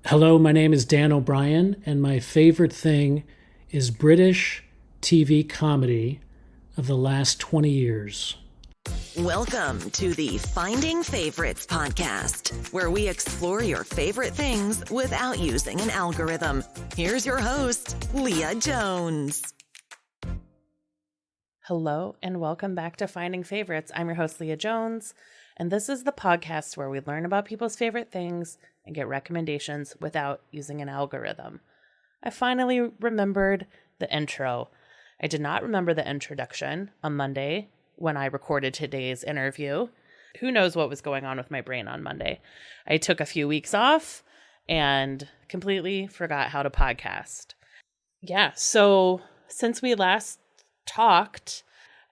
Hello, my name is Dan O'Brien, and my favorite thing is British TV comedy of the last 20 years. Welcome to the Finding Favorites podcast, where we explore your favorite things without using an algorithm. Here's your host, Leah Jones. Hello, and welcome back to Finding Favorites. I'm your host, Leah Jones, and this is the podcast where we learn about people's favorite things and get recommendations without using an algorithm. I finally remembered the intro. I did not remember the introduction on Monday when I recorded today's interview. Who knows what was going on with my brain on Monday? I took a few weeks off and completely forgot how to podcast. Yeah, so since we last talked,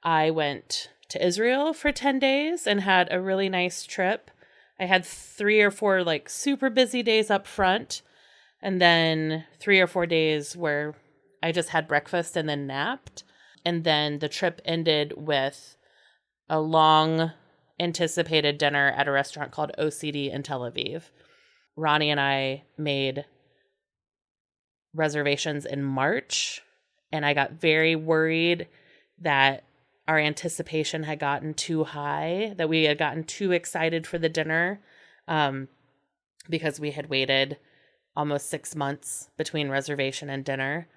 I went to Israel for 10 days and had a really nice trip. I had 3 or 4 super busy days up front, and then 3 or 4 days where I just had breakfast and then napped. And then the trip ended with a long anticipated dinner at a restaurant called OCD in Tel Aviv. Ronnie and I made reservations in March, and I got very worried that our anticipation had gotten too high, that we had gotten too excited for the dinner, because we had waited almost 6 months between reservation and dinner.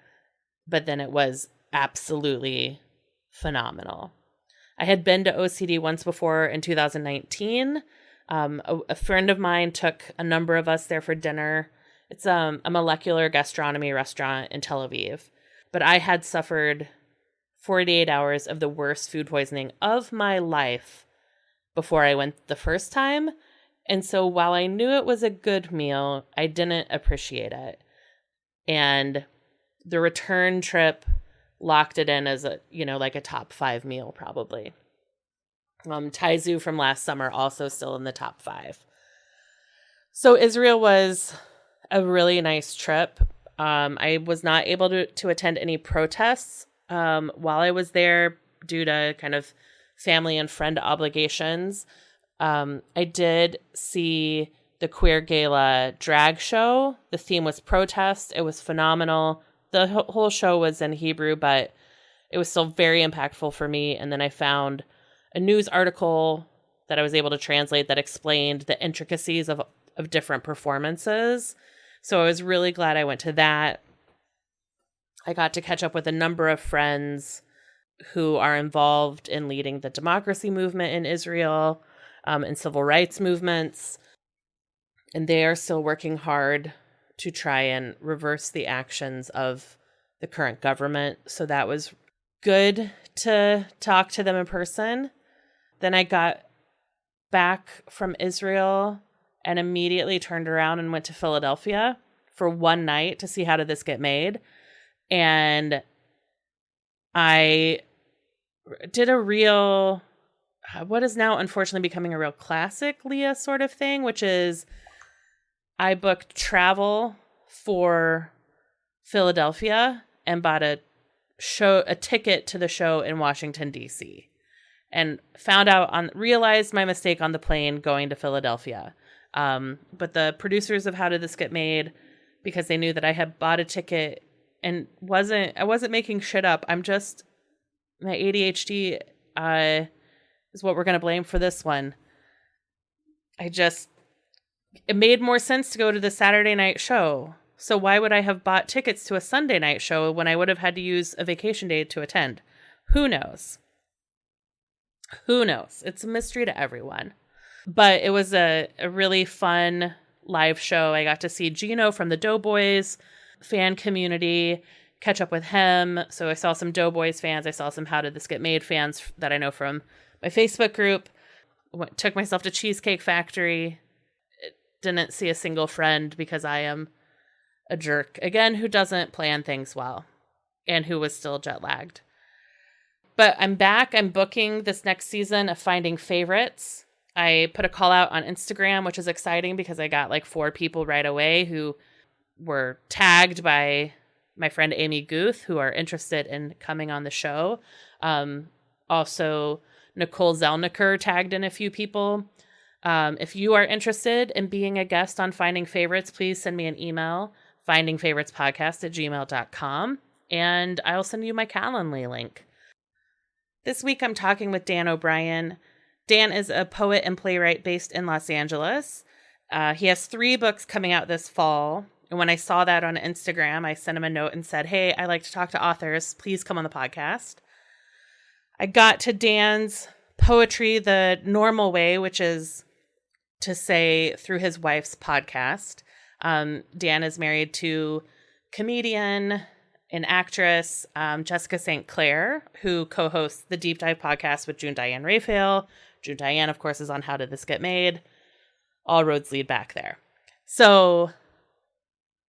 But then it was absolutely phenomenal. I had been to OCD once before in 2019. A friend of mine took a number of us there for dinner. It's a molecular gastronomy restaurant in Tel Aviv. But I had suffered 48 hours of the worst food poisoning of my life before I went the first time. And so while I knew it was a good meal, I didn't appreciate it. And the return trip locked it in as a top 5 meal probably. Taizu from last summer also still in the top 5. So Israel was a really nice trip. I was not able to attend any protests while I was there due to kind of family and friend obligations. I did see the Queer Gala drag show. The theme was protest. It was phenomenal. The whole show was in Hebrew, but it was still very impactful for me. And then I found a news article that I was able to translate that explained the intricacies of different performances. So I was really glad I went to that. I got to catch up with a number of friends who are involved in leading the democracy movement in Israel, and civil rights movements. And they are still working hard to try and reverse the actions of the current government. So that was good to talk to them in person. Then I got back from Israel and immediately turned around and went to Philadelphia for one night to see How Did This Get Made? And I did a real, what is now unfortunately becoming a real classic Leah sort of thing, which is I booked travel for Philadelphia and bought a ticket to the show in Washington, D.C. and realized my mistake on the plane going to Philadelphia. But the producers of How Did This Get Made, because they knew that I had bought a ticket and I wasn't making shit up. I'm just, my ADHD is what we're going to blame for this one. It made more sense to go to the Saturday night show. So why would I have bought tickets to a Sunday night show when I would have had to use a vacation day to attend? Who knows? Who knows? It's a mystery to everyone. But it was a really fun live show. I got to see Gino from the Doughboys fan community, catch up with him. So I saw some Doughboys fans. I saw some How Did This Get Made fans that I know from my Facebook group. Took myself to Cheesecake Factory. Didn't see a single friend because I am a jerk, again, who doesn't plan things well and who was still jet lagged. But I'm back. I'm booking this next season of Finding Favorites. I put a call out on Instagram, which is exciting because I got 4 people right away who were tagged by my friend Amy Guth, who are interested in coming on the show. Also, Nicole Zelniker tagged in a few people. If you are interested in being a guest on Finding Favorites, please send me an email, findingfavoritspodcast@gmail.com, and I'll send you my Calendly link. This week I'm talking with Dan O'Brien. Dan is a poet and playwright based in Los Angeles. He has 3 books coming out this fall. And when I saw that on Instagram, I sent him a note and said, hey, I like to talk to authors. Please come on the podcast. I got to Dan's poetry the normal way, which is to say through his wife's podcast. Dan is married to comedian and actress Jessica St. Clair, who co-hosts the Deep Dive podcast with June Diane Raphael. June Diane, of course, is on How Did This Get Made? All roads lead back there. So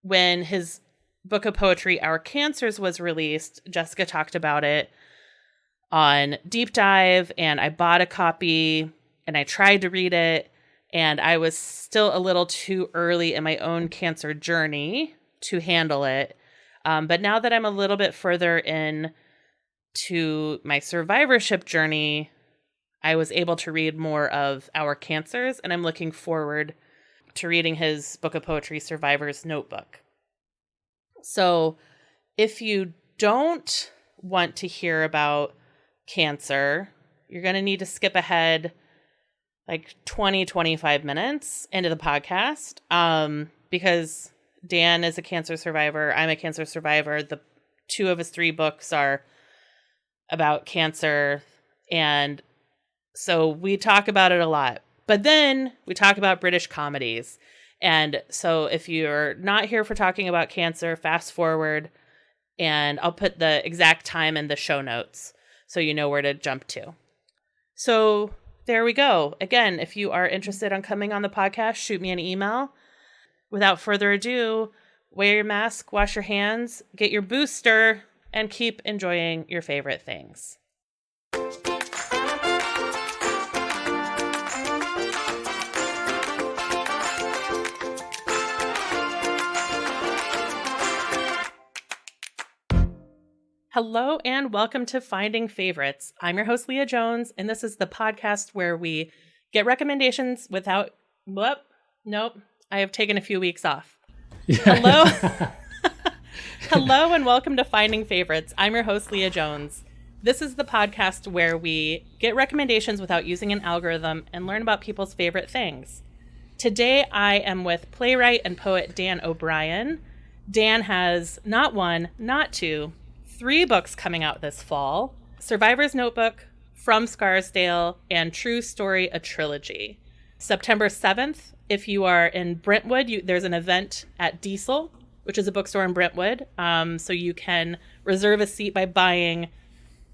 when his book of poetry, Our Cancers, was released, Jessica talked about it on Deep Dive, and I bought a copy and I tried to read it, and I was still a little too early in my own cancer journey to handle it. But now that I'm a little bit further in to my survivorship journey, I was able to read more of Our Cancers, and I'm looking forward to reading his book of poetry, Survivor's Notebook. So if you don't want to hear about cancer, you're going to need to skip ahead like 20-25 minutes into the podcast, because Dan is a cancer survivor. I'm a cancer survivor. The 2 of his 3 books are about cancer, and so we talk about it a lot. But then we talk about British comedies. And so if you're not here for talking about cancer, fast forward, and I'll put the exact time in the show notes so you know where to jump to. So there we go. Again, if you are interested in coming on the podcast, shoot me an email. Without further ado, wear your mask, wash your hands, get your booster, and keep enjoying your favorite things. Hello and welcome to Finding Favorites. I'm your host, Leah Jones, and this is the podcast where we get recommendations without... Nope. I have taken a few weeks off. Yeah. Hello. Hello and welcome to Finding Favorites. I'm your host, Leah Jones. This is the podcast where we get recommendations without using an algorithm and learn about people's favorite things. Today, I am with playwright and poet Dan O'Brien. Dan has not 1, not 2, 3 books coming out this fall: Survivor's Notebook, From Scarsdale, and True Story, a Trilogy. September 7th, if you are in Brentwood, there's an event at Diesel, which is a bookstore in Brentwood. So you can reserve a seat by buying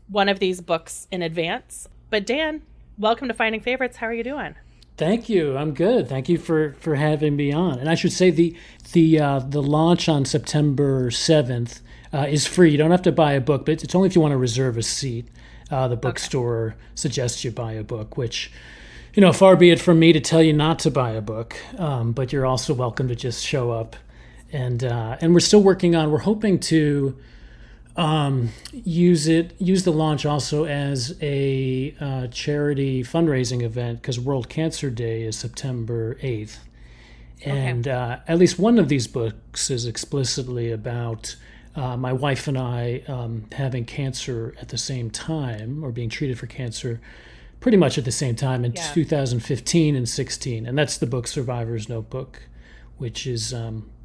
one of these books in advance. But Dan, welcome to Finding Favorites. How are you doing? Thank you. I'm good. Thank you for having me on. And I should say the launch on September 7th is free. You don't have to buy a book, but it's only if you want to reserve a seat. The bookstore suggests you buy a book, which, far be it from me to tell you not to buy a book, but you're also welcome to just show up. And we're still working on, we're hoping to use the launch also as a charity fundraising event, because World Cancer Day is September 8th. And at least one of these books is explicitly about my wife and I having cancer at the same time, or being treated for cancer pretty much at the same time in 2015 and 16. And that's the book Survivor's Notebook, which is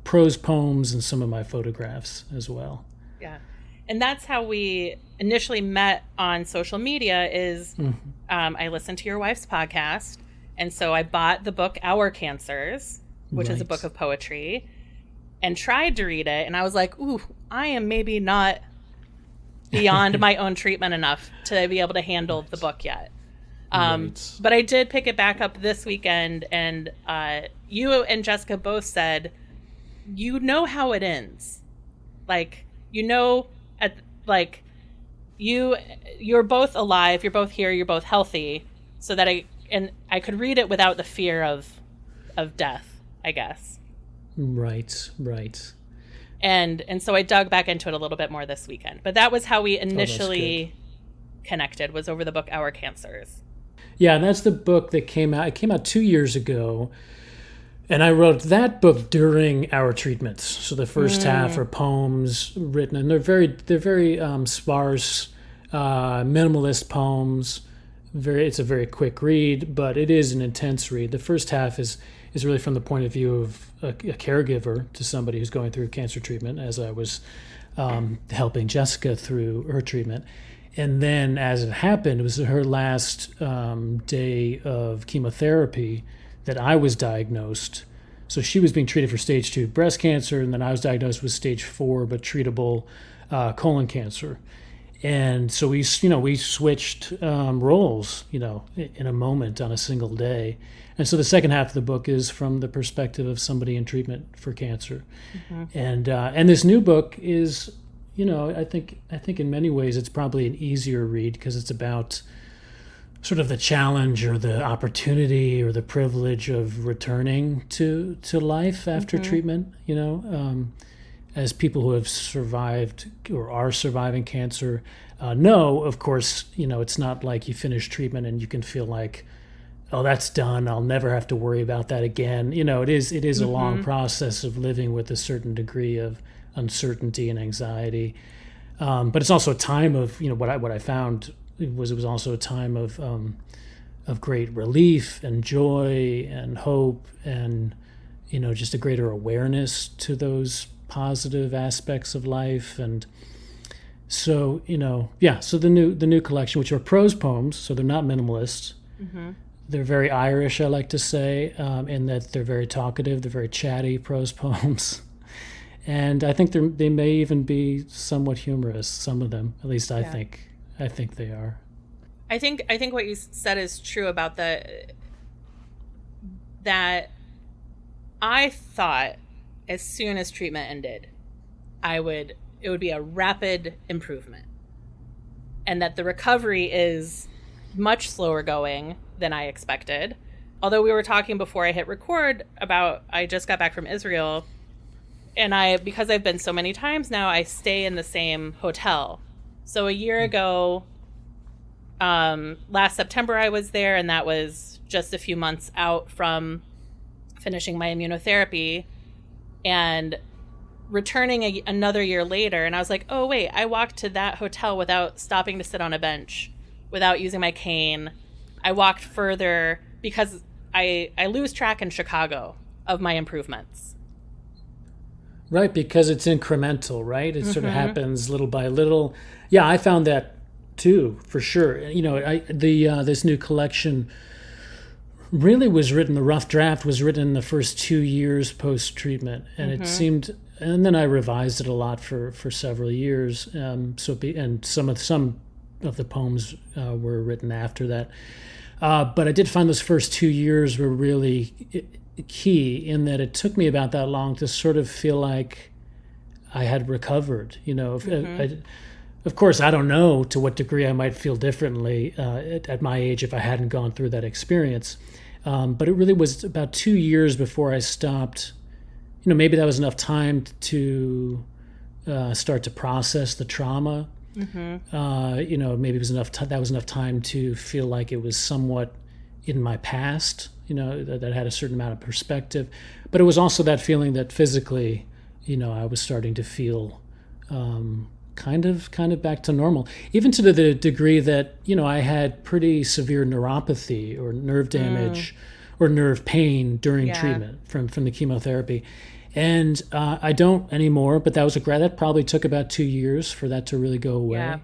prose poems and some of my photographs as well. Yeah. And that's how we initially met on social media is I listened to your wife's podcast. And so I bought the book Our Cancers, which is a book of poetry, and tried to read it. And I was like, ooh, I am maybe not beyond my own treatment enough to be able to handle the book yet. But I did pick it back up this weekend, and you and Jessica both said, you know how it ends. Like, you're both alive, you're both here, you're both healthy, so that I could read it without the fear of death, I guess. Right. And so I dug back into it a little bit more this weekend. But that was how we initially connected, was over the book Our Cancers. Yeah, and that's the book that came out. It came out 2 years ago, and I wrote that book during our treatments. So the first half are poems written, and they're very sparse, minimalist poems. It's a very quick read, but it is an intense read. The first half is really from the point of view of a caregiver to somebody who's going through cancer treatment, as I was helping Jessica through her treatment. And then, as it happened, it was her last day of chemotherapy that I was diagnosed. So she was being treated for stage 2 breast cancer, and then I was diagnosed with stage 4 but treatable colon cancer. And so we switched roles, in a moment on a single day. And so the second half of the book is from the perspective of somebody in treatment for cancer. And this new book is, I think in many ways it's probably an easier read because it's about sort of the challenge or the opportunity or the privilege of returning to life after treatment, as people who have survived or are surviving cancer know, of course, it's not like you finish treatment and you can feel like, oh, that's done, I'll never have to worry about that again. It is a long process of living with a certain degree of uncertainty and anxiety. But it's also a time of, what I found it was also a time of great relief and joy and hope and, just a greater awareness to those positive aspects of life. And so, so the new collection, which are prose poems, so they're not minimalist. They're very Irish, I like to say, in that they're very talkative, they're very chatty prose poems. And I think they may even be somewhat humorous, some of them. At least I think they are. I think what you said is true about that I thought as soon as treatment ended, it would be a rapid improvement. And that the recovery is much slower going than I expected. Although we were talking before I hit record about I just got back from Israel, and because I've been so many times now, I stay in the same hotel. So a year ago, last September I was there, and that was just a few months out from finishing my immunotherapy, and returning another year later, and I was like, oh wait, I walked to that hotel without stopping to sit on a bench, without using my cane. I walked further because I lose track in Chicago of my improvements. Right, because it's incremental, right? It sort of happens little by little. Yeah, I found that too, for sure. This new collection really was written, the rough draft was written in the first 2 years post-treatment, and it seemed, and then I revised it a lot for several years. And some of the poems were written after that. But I did find those first 2 years were really key in that it took me about that long to sort of feel like I had recovered. Of course, I don't know to what degree I might feel differently at my age if I hadn't gone through that experience. But it really was about 2 years before I stopped. Maybe that was enough time to start to process the trauma. Maybe it was that was enough time to feel like it was somewhat in my past, that had a certain amount of perspective. But it was also that feeling that physically, I was starting to feel kind of back to normal, even to the degree that, I had pretty severe neuropathy or nerve damage or nerve pain during treatment from the chemotherapy. And I don't anymore, but that probably took about 2 years for that to really go away. Yeah.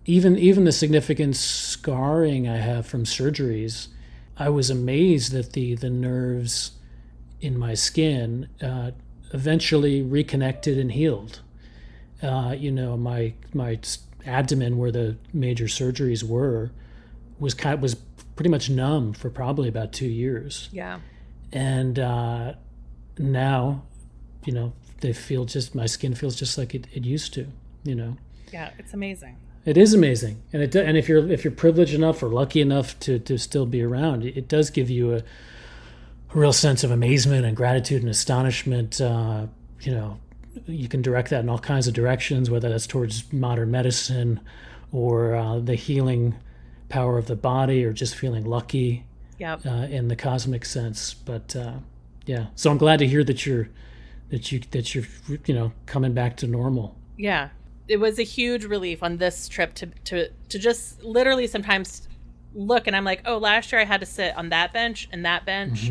Even the significant scarring I have from surgeries, I was amazed that the nerves in my skin eventually reconnected and healed. My abdomen, where the major surgeries were, was pretty much numb for probably about 2 years. Yeah. And now, my skin feels just like it used to. Yeah, it's amazing. It is amazing, and if you're privileged enough or lucky enough to still be around, it does give you a real sense of amazement and gratitude and astonishment. You can direct that in all kinds of directions, whether that's towards modern medicine or the healing power of the body or just feeling lucky. Yep. In the cosmic sense. But yeah, so I'm glad to hear that you're coming back to normal. Yeah, it was a huge relief on this trip to just literally sometimes look, and I'm like, oh, last year I had to sit on that bench and that bench,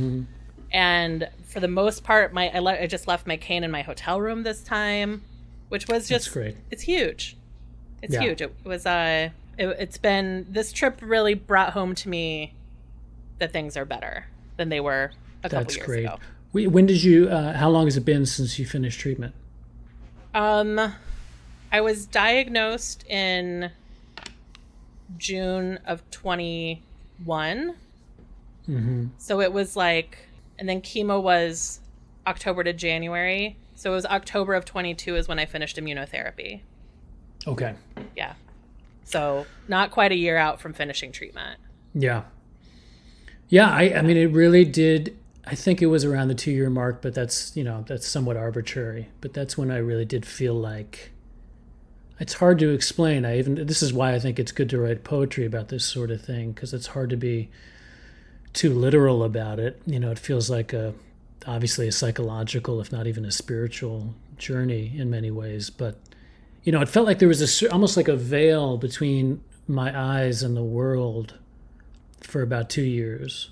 and for the most part, I just left my cane in my hotel room this time, which was just That's great. It's huge. It's huge. It was it's been, this trip really brought home to me that things are better than they were a couple years ago. When did you? How long has it been since you finished treatment? I was diagnosed in June of 21. So it was like, and then chemo was October to January. So it was October of 22 is when I finished immunotherapy. Okay. Yeah. So not quite a year out from finishing treatment. Yeah. Yeah. I mean, it really did. I think it was around the 2-year mark, but that's somewhat arbitrary. But that's when I really did feel like, it's hard to explain. This is why I think it's good to write poetry about this sort of thing, because it's hard to be too literal about it. It feels like obviously a psychological, if not even a spiritual journey in many ways. But, it felt like there was almost like a veil between my eyes and the world for about 2 years.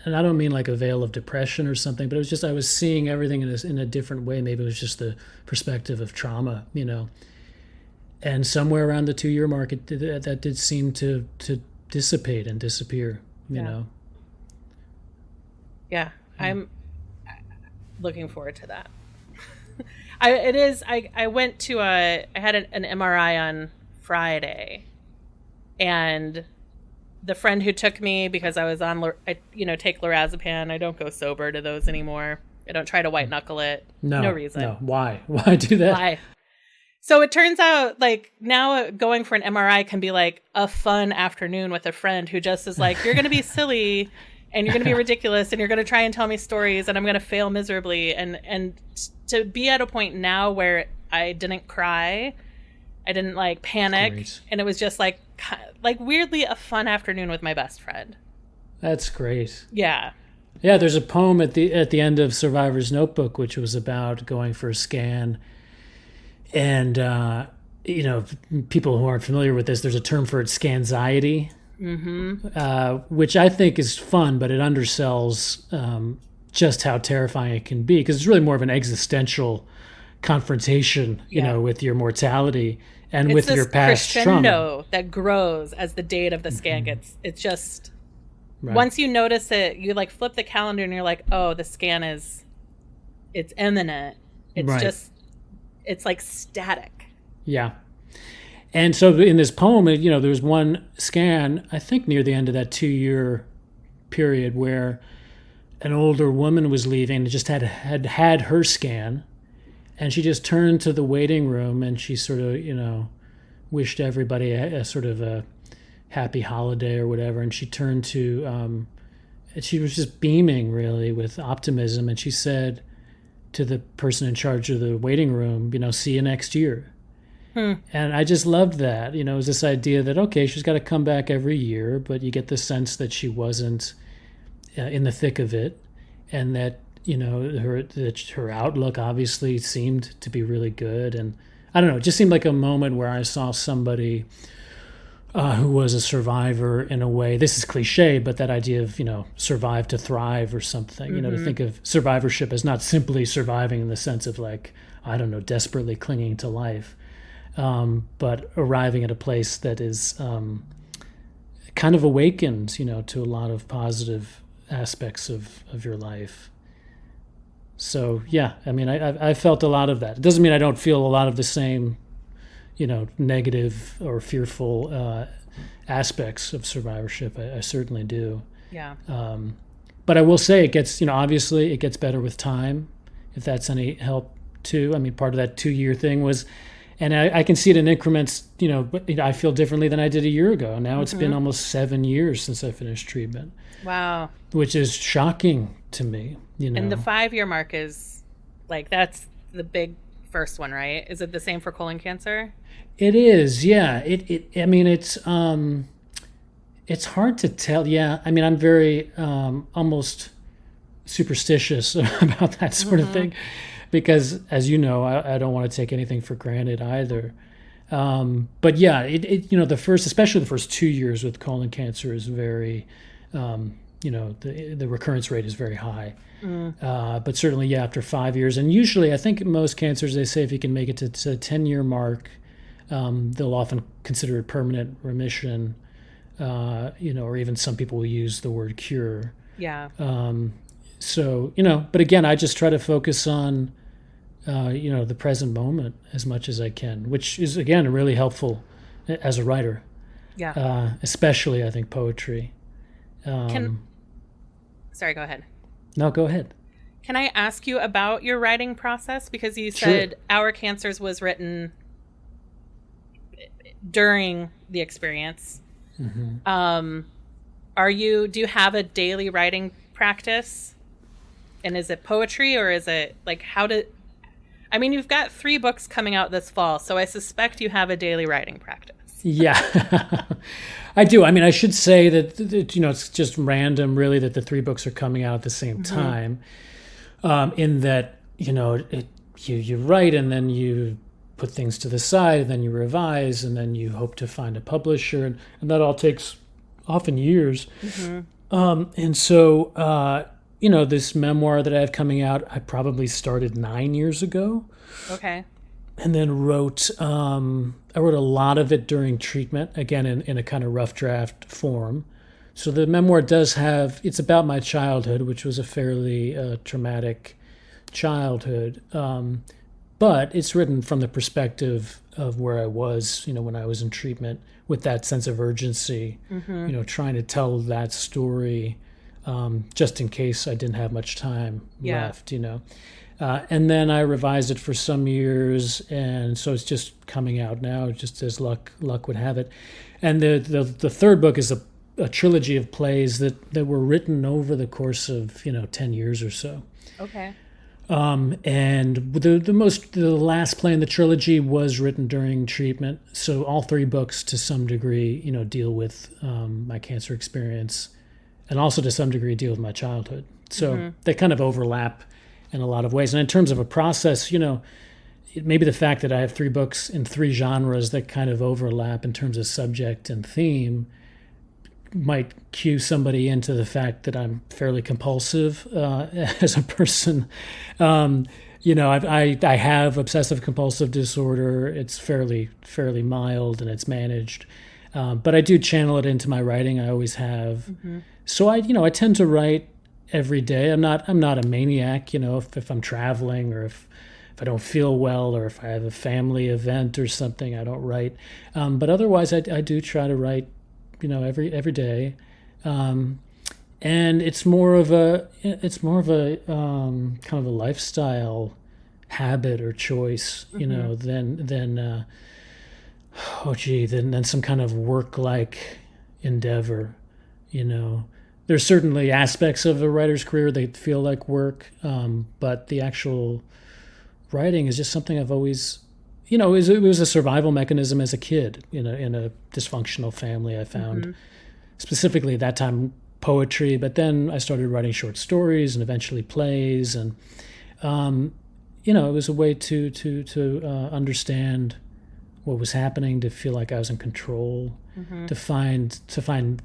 And I don't mean like a veil of depression or something, but it was just, I was seeing everything in a different way. Maybe it was just the perspective of trauma, and somewhere around the 2-year mark, that did seem to dissipate and disappear, you know? Yeah. I'm looking forward to that. I went to I had an MRI on Friday, and the friend who took me, because I was on, take lorazepam. I don't go sober to those anymore. I don't try to white knuckle it. No reason. No. Why? Why do that? Why? So it turns out, like, now going for an MRI can be like a fun afternoon with a friend who just is like, you're going to be silly and you're going to be ridiculous and you're going to try and tell me stories and I'm going to fail miserably. And to be at a point now where I didn't cry, I didn't like panic, and it was just like weirdly a fun afternoon with my best friend. That's great. Yeah. Yeah, there's a poem at the end of Survivor's Notebook, which was about going for a scan. And, people who aren't familiar with this, there's a term for it, Scanxiety, which I think is fun, but it undersells just how terrifying it can be, because it's really more of an existential confrontation, with your mortality and with your past trauma. That grows as the date of the scan gets. It's just once you notice it, you like flip the calendar and you're like, oh, the scan it's imminent. It's just, it's like static. Yeah. And so in this poem, there was one scan, I think near the end of that 2-year period, where an older woman was leaving and just had her scan. And she just turned to the waiting room and she sort of, wished everybody a sort of a happy holiday or whatever. And she turned to, she was just beaming really with optimism. And she said to the person in charge of the waiting room, see you next year. And I just loved that. It was this idea that, okay, she's got to come back every year, but you get the sense that she wasn't in the thick of it, and that, her outlook obviously seemed to be really good. And I don't know, it just seemed like a moment where I saw somebody who was a survivor in a way. This is cliche, but that idea of, survive to thrive or something, to think of survivorship as not simply surviving in the sense of like, I don't know, desperately clinging to life, but arriving at a place that is kind of awakened, to a lot of positive aspects of your life. So, yeah, I mean, I felt a lot of that. It doesn't mean I don't feel a lot of the same, negative or fearful aspects of survivorship. I certainly do. Yeah. But I will say it gets, obviously it gets better with time, if that's any help too. I mean, part of that 2-year thing was, and I can see it in increments, but I feel differently than I did a year ago. Now it's been almost 7 years since I finished treatment. Wow. Which is shocking to me, And the 5-year mark is like, that's the big first one, right? Is it the same for colon cancer? It is, yeah. I mean, it's hard to tell. Yeah, I mean, I'm very almost superstitious about that sort of thing, because, as you know, I don't want to take anything for granted either. But yeah, especially the first 2 years with colon cancer is very, the recurrence rate is very high. But certainly, yeah, after 5 years, and usually I think most cancers, they say if you can make it to the 10-year mark, they'll often consider it permanent remission, or even some people will use the word cure. Yeah. So, but again, I just try to focus on, the present moment as much as I can, which is, again, really helpful as a writer. Yeah. Especially, I think, poetry. Sorry, go ahead. No, go ahead. Can I ask you about your writing process? Because you said Our Cancers was written during the experience. Mm-hmm. Do you have a daily writing practice? And is it poetry, or is it like, you've got 3 books coming out this fall, so I suspect you have a daily writing practice. Yeah, I do. I mean, I should say that, it's just random, really, that the 3 books are coming out at the same time. In that, you write, and then you put things to the side, and then you revise, and then you hope to find a publisher, and that all takes often years. And so, this memoir that I have coming out, I probably started 9 years ago. Okay. And then I wrote a lot of it during treatment, again, in a kind of rough draft form. So the memoir it's about my childhood, which was a fairly traumatic childhood. But it's written from the perspective of where I was, when I was in treatment, with that sense of urgency, trying to tell that story, just in case I didn't have much time left, And then I revised it for some years, and so it's just coming out now, just as luck would have it. And the third book is a trilogy of plays that were written over the course of 10 years or so. Okay. And the last play in the trilogy was written during treatment. So all 3 books, to some degree, deal with my cancer experience, and also to some degree deal with my childhood. So they kind of overlap in a lot of ways. And in terms of a process, maybe the fact that I have 3 books in 3 genres that kind of overlap in terms of subject and theme might cue somebody into the fact that I'm fairly compulsive as a person. I have obsessive compulsive disorder. It's fairly mild, and it's managed. But I do channel it into my writing. I always have. So I tend to write every day. I'm not a maniac, if I'm traveling, or if I don't feel well, or if I have a family event or something, I don't write. But otherwise, I do try to write, every day. And it's more of a kind of a lifestyle habit or choice, than some kind of work-like endeavor, There's certainly aspects of a writer's career that feel like work, but the actual writing is just something I've always, it was a survival mechanism as a kid, in a dysfunctional family. I found specifically at that time poetry, but then I started writing short stories and eventually plays, and it was a way to understand what was happening, to feel like I was in control, to find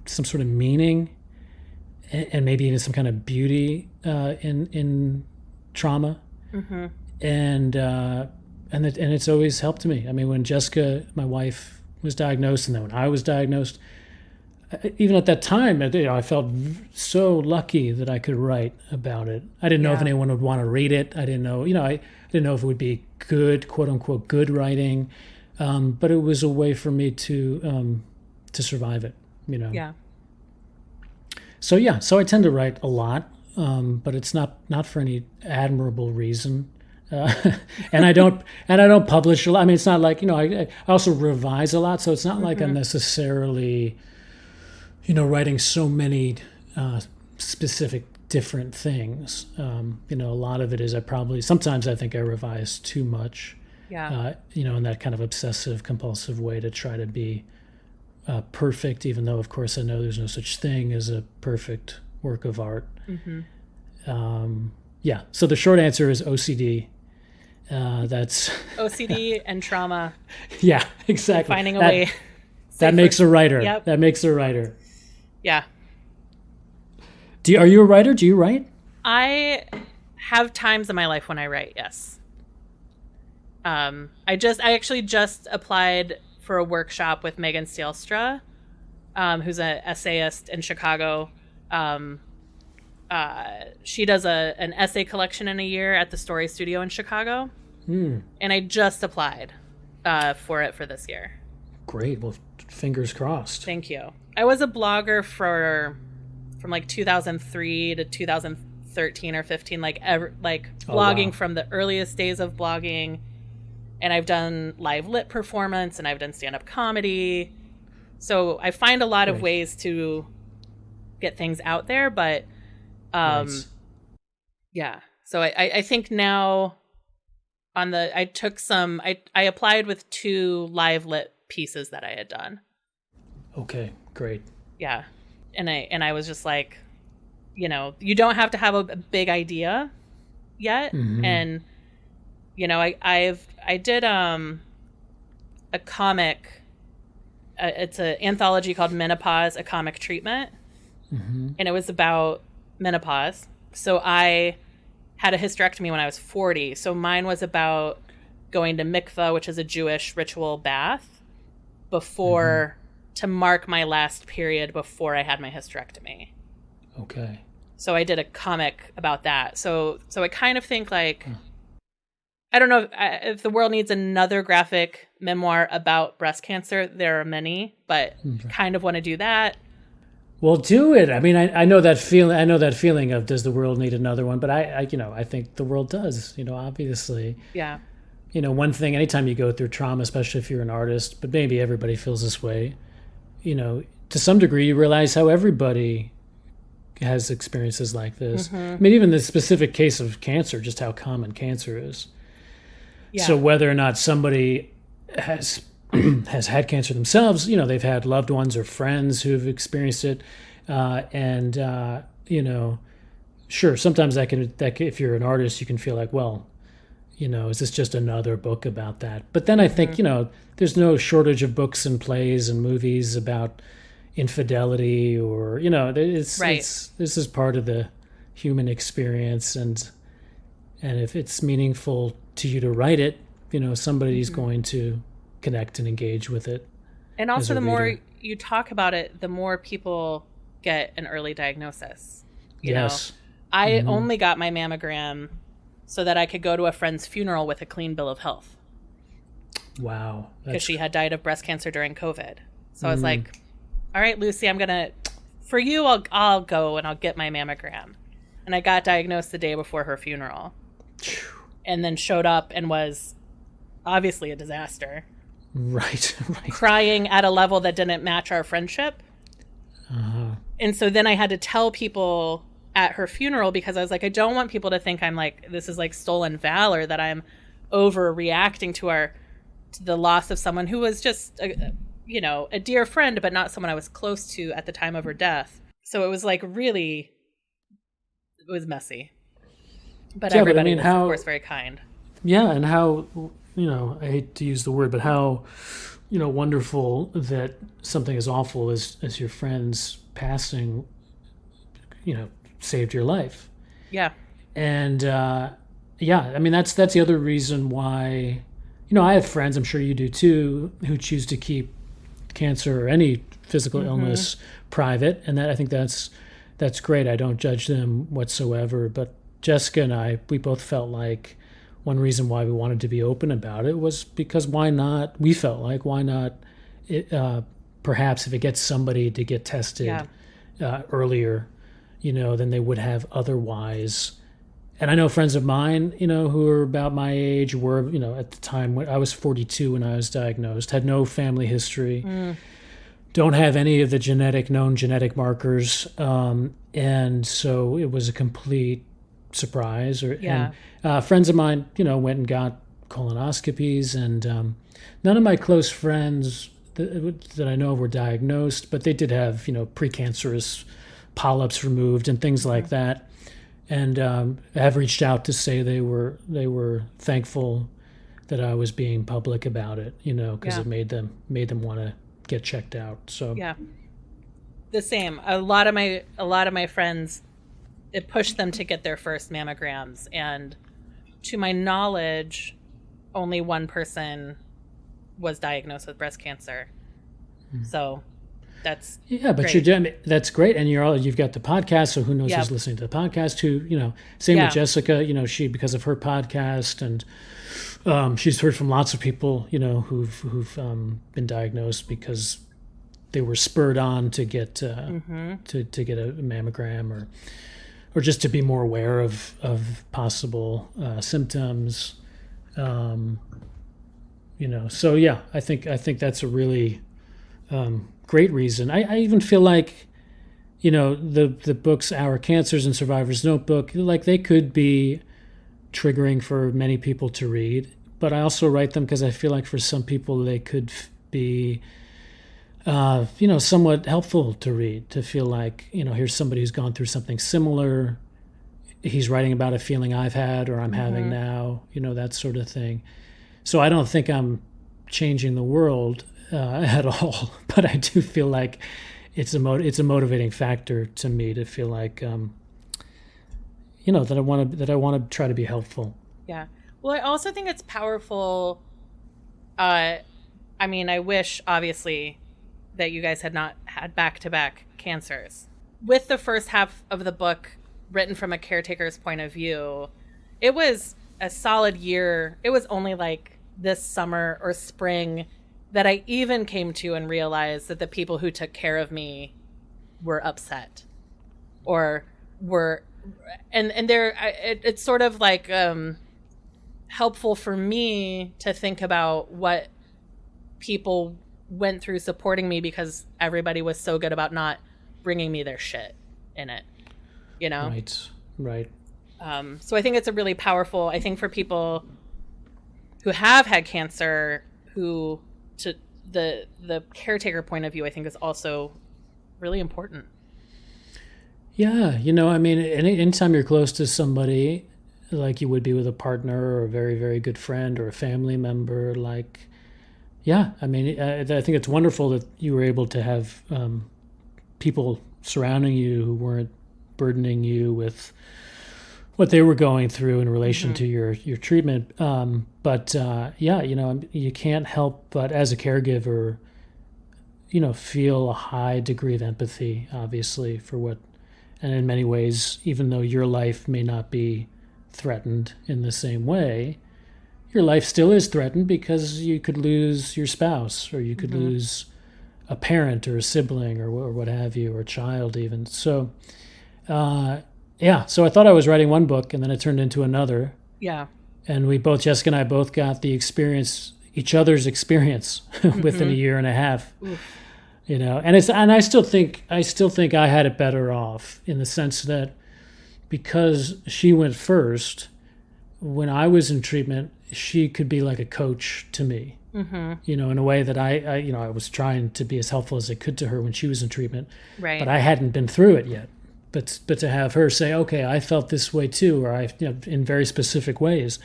some sort of meaning, and maybe even some kind of beauty in trauma, and it's always helped me. I mean, when Jessica, my wife, was diagnosed, and then when I was diagnosed, even at that time, I felt so lucky that I could write about it. I didn't know if anyone would want to read it. I didn't know, I didn't know if it would be good, quote unquote, good writing, but it was a way for me to survive it. Yeah. So I tend to write a lot, but it's not for any admirable reason. And I don't publish a lot. I mean, it's not like, I also revise a lot, so it's not like I'm necessarily, writing so many specific different things. A lot of it is sometimes I think I revise too much. Yeah. In that kind of obsessive compulsive way to try to be perfect, even though of course I know there's no such thing as a perfect work of art. So the short answer is OCD. That's OCD and trauma. Yeah, exactly. Finding a way. That makes a writer. Yep. That makes a writer. Yeah. Are you a writer? Do you write? I have times in my life when I write, yes. I actually just applied for a workshop with Megan Stielstra, who's an essayist in Chicago. She does an essay collection in a year at the Story Studio in Chicago. And I just applied for it for this year. Great. Well, fingers crossed. Thank you. I was a blogger from like 2003 to 2013 or 15, blogging from the earliest days of blogging. And I've done live lit performance, and I've done stand-up comedy. So I find a lot of ways to get things out there, but Nice. yeah. So I think now I applied with 2 live lit pieces that I had done. Okay, great. Yeah. And I was just like, you don't have to have a big idea yet. And I did a comic. It's an anthology called Menopause, a comic treatment, and it was about menopause. So I had a hysterectomy when I was 40. So mine was about going to mikveh, which is a Jewish ritual bath, before to mark my last period before I had my hysterectomy. Okay. So I did a comic about that. So I kind of think like. I don't know if the world needs another graphic memoir about breast cancer. There are many, but kind of want to do that. Well, do it. I mean, I know that feeling. I know that feeling of does the world need another one? But I think the world does. Obviously. Yeah. One thing. Anytime you go through trauma, especially if you're an artist, but maybe everybody feels this way. To some degree, you realize how everybody has experiences like this. I mean, even the specific case of cancer, just how common cancer is. Yeah. So whether or not somebody has had cancer themselves, they've had loved ones or friends who've experienced it, sure, sometimes that can if you're an artist, you can feel like, well, is this just another book about that? But then I think there's no shortage of books and plays and movies about infidelity or this is part of the human experience, and if it's meaningful to you to write it, somebody's going to connect and engage with it. And also the more you talk about it, the more people get an early diagnosis. Yes. I only got my mammogram so that I could go to a friend's funeral with a clean bill of health. Wow. Because she had died of breast cancer during COVID. So I was like, all right, Lucy, for you, I'll go and I'll get my mammogram. And I got diagnosed the day before her funeral. And then showed up and was obviously a disaster. Right. Crying at a level that didn't match our friendship. And so then I had to tell people at her funeral, because I was like, I don't want people to think I'm like, this is like stolen valor, that I'm overreacting to the loss of someone who was just, a dear friend, but not someone I was close to at the time of her death. So it was like it was messy. But everybody was, of course, very kind. Yeah, and how, I hate to use the word, but how, wonderful that something as awful as your friend's passing, saved your life. Yeah. And, I mean, that's the other reason why, I have friends, I'm sure you do too, who choose to keep cancer or any physical illness private. And I think that's great. I don't judge them whatsoever, but Jessica and I, we both felt like one reason why we wanted to be open about it was because why not, perhaps if it gets somebody to get tested earlier, than they would have otherwise. And I know friends of mine, who are about my age, were, at the time when I was 42 when I was diagnosed, had no family history, don't have any of the known genetic markers. And so it was a complete surprise. And friends of mine, went and got colonoscopies, and none of my close friends that I know of were diagnosed, but they did have, precancerous polyps removed and things like that. And have reached out to say they were thankful that I was being public about it, because it made them want to get checked out. So the same. A lot of my friends, it pushed them to get their first mammograms, and to my knowledge, only one person was diagnosed with breast cancer. So that's great. That's great. And you've got the podcast, so who knows who's listening to the podcast, same with Jessica, she, because of her podcast, and she's heard from lots of people, who've been diagnosed because they were spurred on to get to get a mammogram, or just to be more aware of possible symptoms. So I think that's a really great reason. I even feel like, the books, Our Cancers and Survivor's Notebook, like they could be triggering for many people to read, but I also write them because I feel like for some people they could be, somewhat helpful to read, to feel like, here's somebody who's gone through something similar. He's writing about a feeling I've had or I'm having now, that sort of thing. So I don't think I'm changing the world at all, but I do feel like it's a motivating factor to me to feel like, that I want to try to be helpful. Yeah. Well, I also think it's powerful. I wish, obviously, that you guys had not had back-to-back cancers. With the first half of the book written from a caretaker's point of view, it was a solid year. It was only like this summer or spring that I even came to and realized that the people who took care of me were upset or were, and it's sort of like helpful for me to think about what people went through supporting me, because everybody was so good about not bringing me their shit in it, Right. So I think it's a really powerful, I think for people who have had cancer, who to the caretaker point of view, I think is also really important. Yeah. Anytime you're close to somebody, like you would be with a partner or a very, very good friend or a family member, I think it's wonderful that you were able to have people surrounding you who weren't burdening you with what they were going through in relation to your treatment. You can't help but, as a caregiver, feel a high degree of empathy, obviously, for what, and in many ways, even though your life may not be threatened in the same way, your life still is threatened because you could lose your spouse, or you could lose a parent or a sibling or what have you, or a child even. So, so I thought I was writing one book, and then it turned into another. Yeah. And Jessica and I both got each other's experience within a year and a half. Oof. And I still think I had it better off, in the sense that because she went first, when I was in treatment, she could be like a coach to me, in a way that I was trying to be as helpful as I could to her when she was in treatment, right? But I hadn't been through it yet. But to have her say, okay, I felt this way too, or in very specific ways,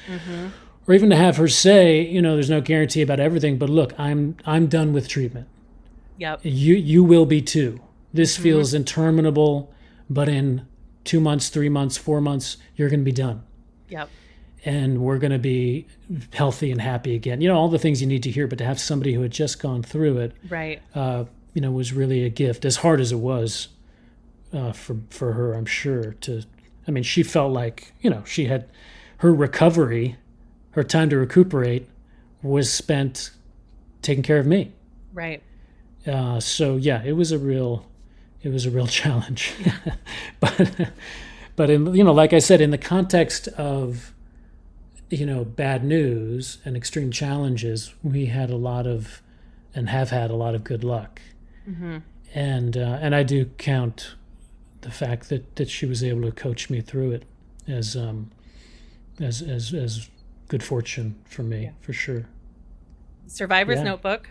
or even to have her say, there's no guarantee about everything, but look, I'm done with treatment. Yep. You will be too. This feels interminable, but in 2 months, 3 months, 4 months, you're going to be done. Yep. And we're going to be healthy and happy again. All the things you need to hear, but to have somebody who had just gone through it, right? Was really a gift, as hard as it was. For her, I'm sure, she felt like, she had her recovery, her time to recuperate was spent taking care of me. Right. It was a real challenge. Yeah. but in, like I said, in the context of, bad news and extreme challenges, we had and have had a lot of good luck. And I do count the fact that she was able to coach me through it as good fortune for me, for sure. Survivor's Notebook,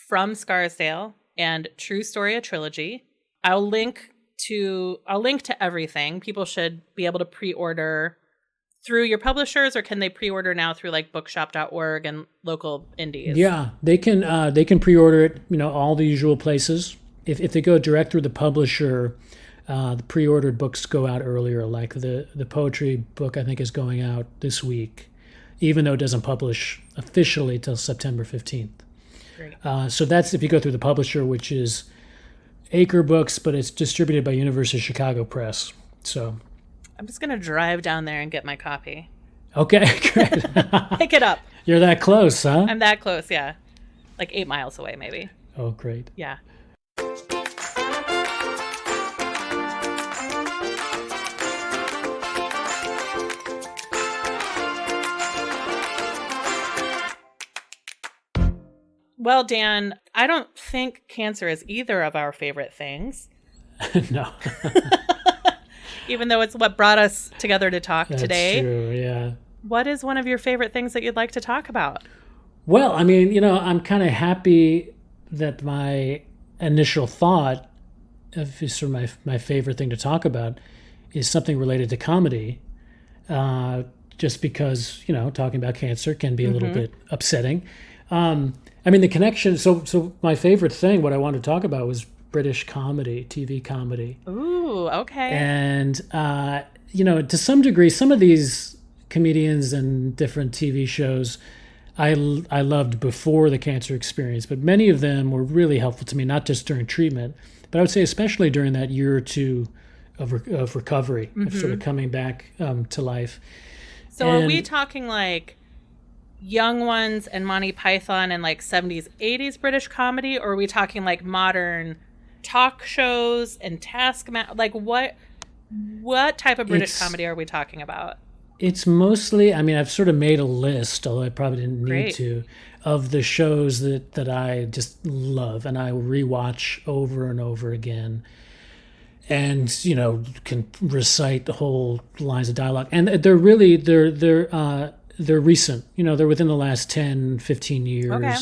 From Scarsdale, and True Story, a trilogy. I'll link to everything. People should be able to pre-order through your publishers, or can they pre-order now through like bookshop.org and local indies? Yeah, they can pre-order it, all the usual places. If they go direct through the publisher, the pre-ordered books go out earlier. Like the poetry book, I think, is going out this week, even though it doesn't publish officially till September 15th. Great. So that's if you go through the publisher, which is Acre Books, but it's distributed by University of Chicago Press. So I'm just going to drive down there and get my copy. Okay, great. Pick it up. You're that close, huh? I'm that close, yeah. Like 8 miles away, maybe. Oh, great. Yeah. Well, Dan, I don't think cancer is either of our favorite things. No. Even though it's what brought us together to talk today. That's true, yeah. What is one of your favorite things that you'd like to talk about? Well, I mean, I'm kind of happy that my initial thought of sort of my favorite thing to talk about is something related to comedy, just because, talking about cancer can be a little bit upsetting. I mean, the connection, so my favorite thing, what I wanted to talk about was British comedy, TV comedy. Ooh, okay. And, to some degree, some of these comedians and different TV shows I loved before the cancer experience, but many of them were really helpful to me, not just during treatment, but I would say especially during that year or two of recovery, of sort of coming back to life. So are we talking like young ones and Monty Python and like 70s, 80s British comedy, or are we talking like modern talk shows and like what type of British comedy are we talking about? It's mostly, I mean, I've sort of made a list, although I probably didn't need to, of the shows that I just love and I rewatch over and over again, and can recite the whole lines of dialogue. And they're really they're recent. They're within the last 10, 15 years. Okay.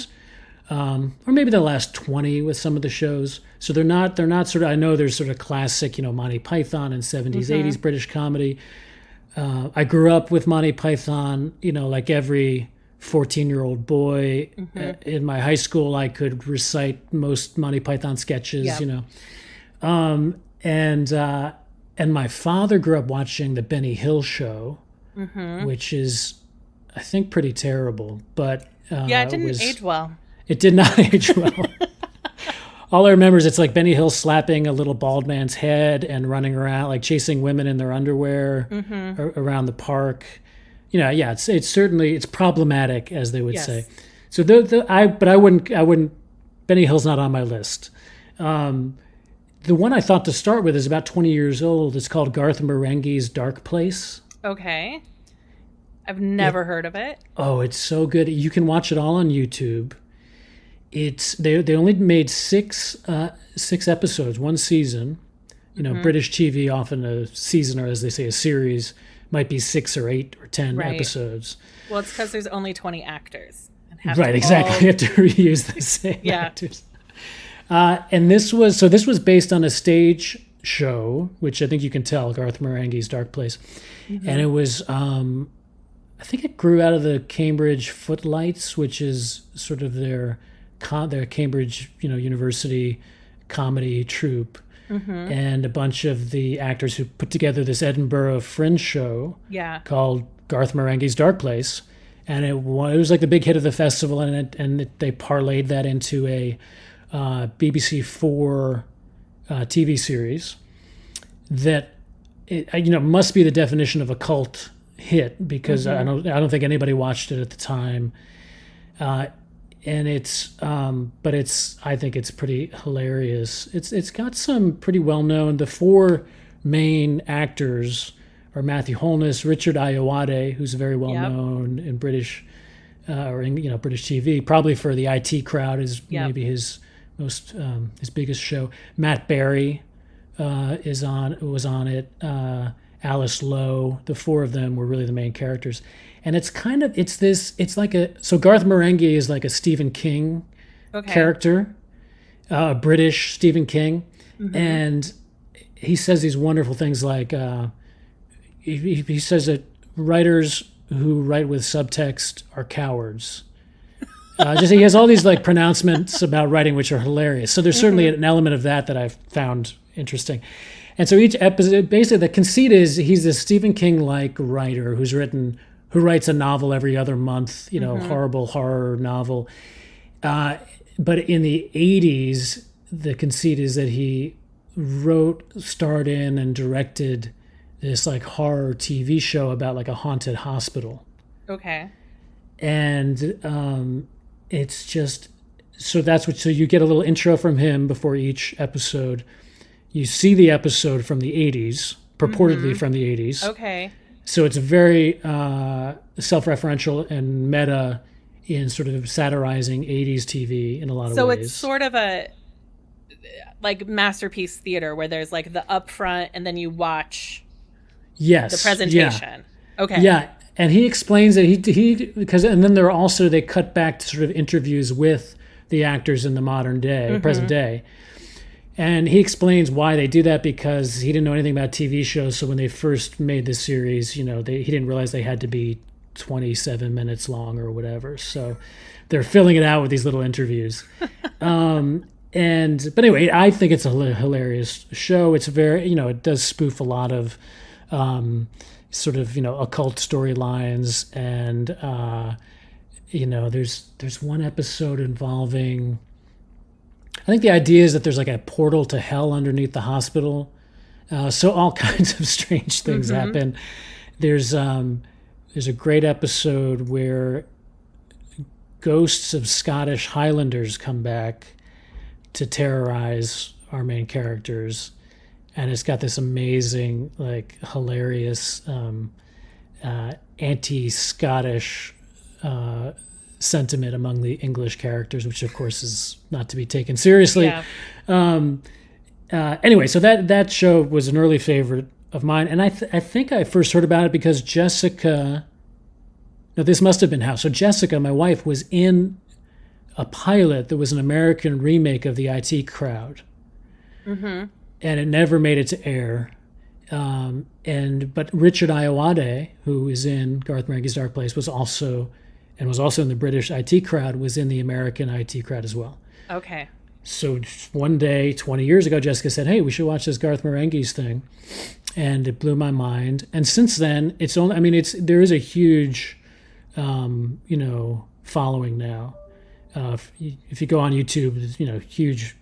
Or maybe the last 20 with some of the shows. So they're not sort of, I know there's sort of classic, Monty Python and 70s, 80s British comedy. I grew up with Monty Python, like every 14-year-old boy. In my high school, I could recite most Monty Python sketches, and my father grew up watching the Benny Hill Show, which is, I think, pretty terrible. But it didn't age well. It did not age well. All I remember is it's like Benny Hill slapping a little bald man's head and running around, like chasing women in their underwear around the park. It's certainly problematic, as they would say. So I wouldn't. Benny Hill's not on my list. The one I thought to start with is about 20 years old. It's called Garth Marenghi's Darkplace. Okay. I've never heard of it. Oh, it's so good. You can watch it all on YouTube. They only made six episodes, one season. British TV, often a season, or as they say, a series, might be 6 or 8 or 10 episodes. Well, it's because there's only 20 actors. Right, exactly. You have to reuse the same actors. And this was based on a stage show, which I think you can tell, Garth Marenghi's Darkplace. And it was, I think it grew out of the Cambridge Footlights, which is sort of their Cambridge, University comedy troupe. And a bunch of the actors who put together this Edinburgh Fringe show called Garth Marenghi's Darkplace. And it was like the big hit of the festival, and they parlayed that into a BBC 4 TV series that must be the definition of a cult hit, because I don't think anybody watched it at the time, and I think it's pretty hilarious. It's got some pretty well known. The 4 main actors are Matthew Holness, Richard Ayoade, who's very well known in British British TV. Probably for the IT crowd is maybe his his biggest show. Matt Berry was on it. Alice Lowe. The four of them were really the main characters, and it's Garth Marenghi is like a Stephen King character, a British Stephen King, and he says these wonderful things like he says that writers who write with subtext are cowards. He has all these like pronouncements about writing which are hilarious. So there's certainly an element of that I've found interesting. And so each episode, basically the conceit is he's a Stephen King-like writer who writes a novel every other month, horrible horror novel. But in the 80s, the conceit is that he starred in and directed this like horror TV show about like a haunted hospital. Okay. And it's just, so you get a little intro from him before each episode. You see the episode from the 80s, purportedly from the 80s. Okay. So it's very self-referential and meta in sort of satirizing 80s TV in a lot of ways. So it's sort of a like masterpiece theater where there's like the upfront and then you watch the presentation. Yeah. Okay. Yeah. And he explains that and then they cut back to sort of interviews with the actors in the modern day, present day. And he explains why they do that, because he didn't know anything about TV shows. So when they first made this series, he didn't realize they had to be 27 minutes long or whatever. So they're filling it out with these little interviews. But anyway, I think it's a hilarious show. It's very, it does spoof a lot of sort of, occult storylines. And, there's one episode involving, I think the idea is that there's like a portal to hell underneath the hospital. So all kinds of strange things happen. There's a great episode where ghosts of Scottish Highlanders come back to terrorize our main characters. And it's got this amazing, like, hilarious anti-Scottish sentiment among the English characters, which of course is not to be taken seriously. Yeah. Anyway, so that show was an early favorite of mine, and I think I first heard about it because Jessica. No, this must have been how. So Jessica, my wife, was in a pilot that was an American remake of the IT Crowd, and it never made it to air. But Richard Ayoade, who is in Garth Marenghi's Darkplace, was also in the British IT Crowd, was in the American IT Crowd as well. Okay. So one day, 20 years ago, Jessica said, "Hey, we should watch this Garth Marenghi's thing," and it blew my mind. And since then, there is a huge, following now. If you go on YouTube, there's, huge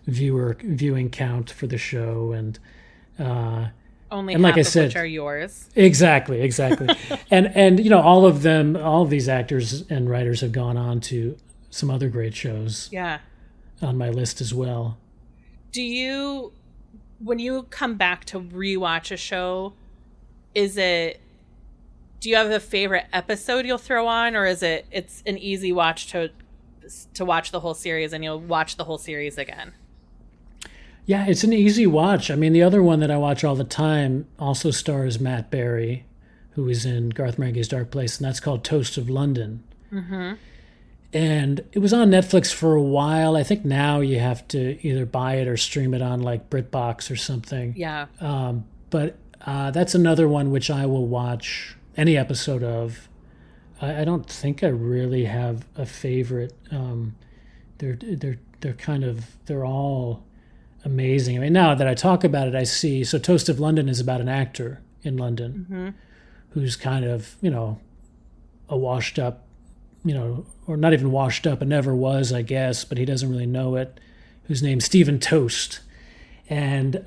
viewing count for the show, and only half like I said, which are yours. Exactly. and all of these actors and writers have gone on to some other great shows. Yeah. On my list as well. When you come back to rewatch a show, do you have a favorite episode you'll throw on, or it's an easy watch to watch the whole series and you'll watch the whole series again? Yeah, it's an easy watch. I mean, the other one that I watch all the time also stars Matt Berry, who is in Garth Marenghi's Darkplace, and that's called Toast of London. And it was on Netflix for a while. I think now you have to either buy it or stream it on like BritBox or something. Yeah. But that's another one which I will watch any episode of. I don't think I really have a favorite. They're all amazing. I mean, now that I talk about it, I see. So Toast of London is about an actor in London who's kind of, a washed up, or not even washed up, and never was, I guess, but he doesn't really know it, whose name's Stephen Toast. And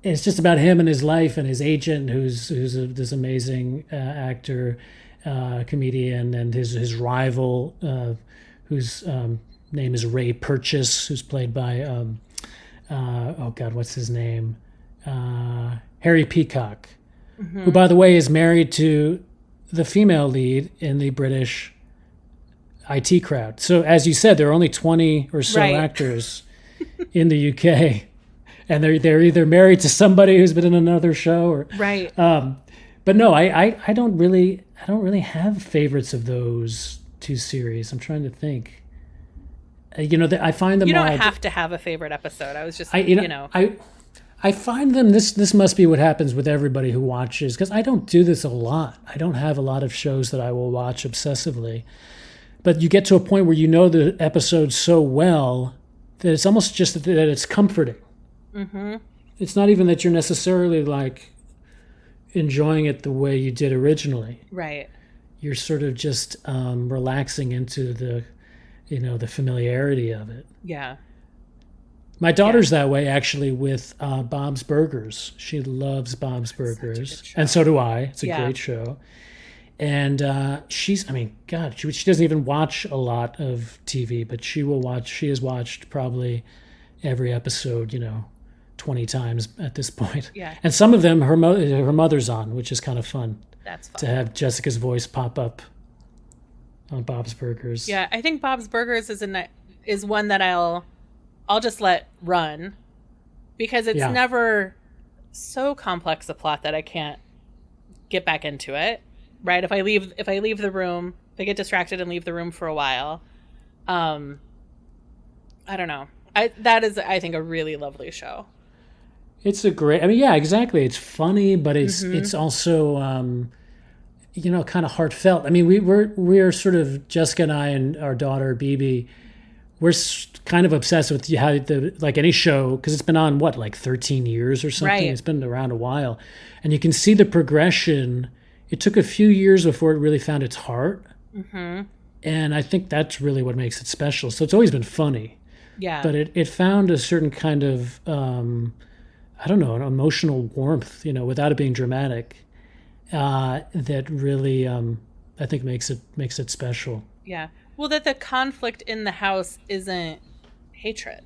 it's just about him and his life, and his agent, who's this amazing actor, comedian, and his rival, whose name is Ray Purchase, who's played by, what's his name? Harry Peacock, who, by the way, is married to the female lead in the British IT crowd. So as you said, there are only 20 or so Right. actors in the UK, and they're either married to somebody who's been in another show or Right. But no, I don't really have favorites of those two series. I'm trying to think. I find them. You don't all, have to have a favorite episode. I was just, I find them. This must be what happens with everybody who watches, because I don't do this a lot. I don't have a lot of shows that I will watch obsessively. But you get to a point where you know the episode so well that it's almost just that it's comforting. Mm-hmm. It's not even that you're necessarily like enjoying it the way you did originally. Right. You're sort of just relaxing into the familiarity of it. Yeah. My daughter's that way, actually, with Bob's Burgers. She loves Bob's Burgers. And so do I. It's a great show. And she doesn't even watch a lot of TV, but she has watched probably every episode, 20 times at this point. Yeah. And some of them, her mother's on, which is kind of fun. That's fun. To have Jessica's voice pop up on Bob's Burgers. Yeah, I think Bob's Burgers is one that I'll just let run, because it's never so complex a plot that I can't get back into it. Right? If I leave the room, if I get distracted and leave the room for a while, I don't know. That is, I think, a really lovely show. It's a great. I mean, yeah, exactly. It's funny, but it's also kind of heartfelt. I mean, we're sort of, Jessica and I and our daughter BB, we're kind of obsessed with how like any show, because it's been on like 13 years or something. Right. It's been around a while, and you can see the progression. It took a few years before it really found its heart, and I think that's really what makes it special. So it's always been funny, but it found a certain kind of an emotional warmth, without it being dramatic, that really I think makes it special. Yeah. Well, that the conflict in the house isn't hatred.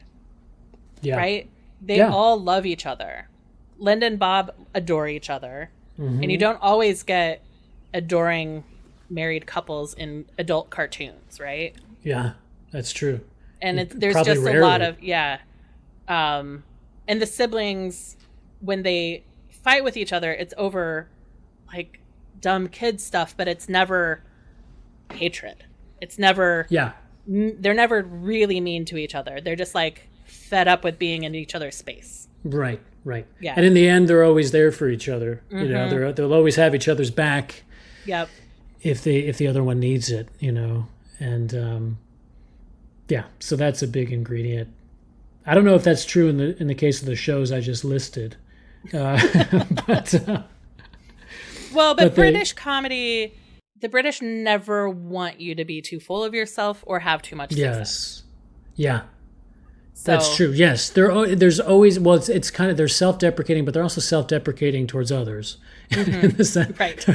Yeah. Right? They all love each other. Linda and Bob adore each other. And you don't always get adoring married couples in adult cartoons, right? Yeah, that's true. And there's Probably just rarely. a lot of, and the siblings, when they fight with each other, it's over like dumb kid stuff, but it's never hatred. It's never, they're never really mean to each other. They're just like fed up with being in each other's space. Right. Yeah. And in the end, they're always there for each other. They'll always have each other's back. Yep. If the other one needs it, and so that's a big ingredient. I don't know if that's true in the case of the shows I just listed, but British comedy, the British never want you to be too full of yourself or have too much success. Yeah. That's true. Yes, there's always it's kind of, they're self-deprecating, but they're also self-deprecating towards others, in the sense, right?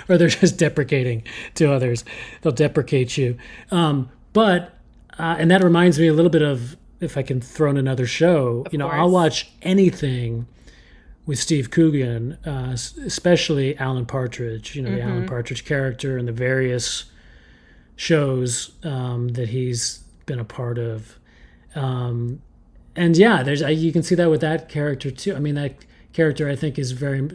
Or they're just deprecating to others. They'll deprecate you, and that reminds me a little bit of, if I can throw in another show. Of course. I'll watch anything with Steve Coogan, especially Alan Partridge. The Alan Partridge character and the various shows that he's been a part of. You can see that with that character too. I mean, that character, I think, is very,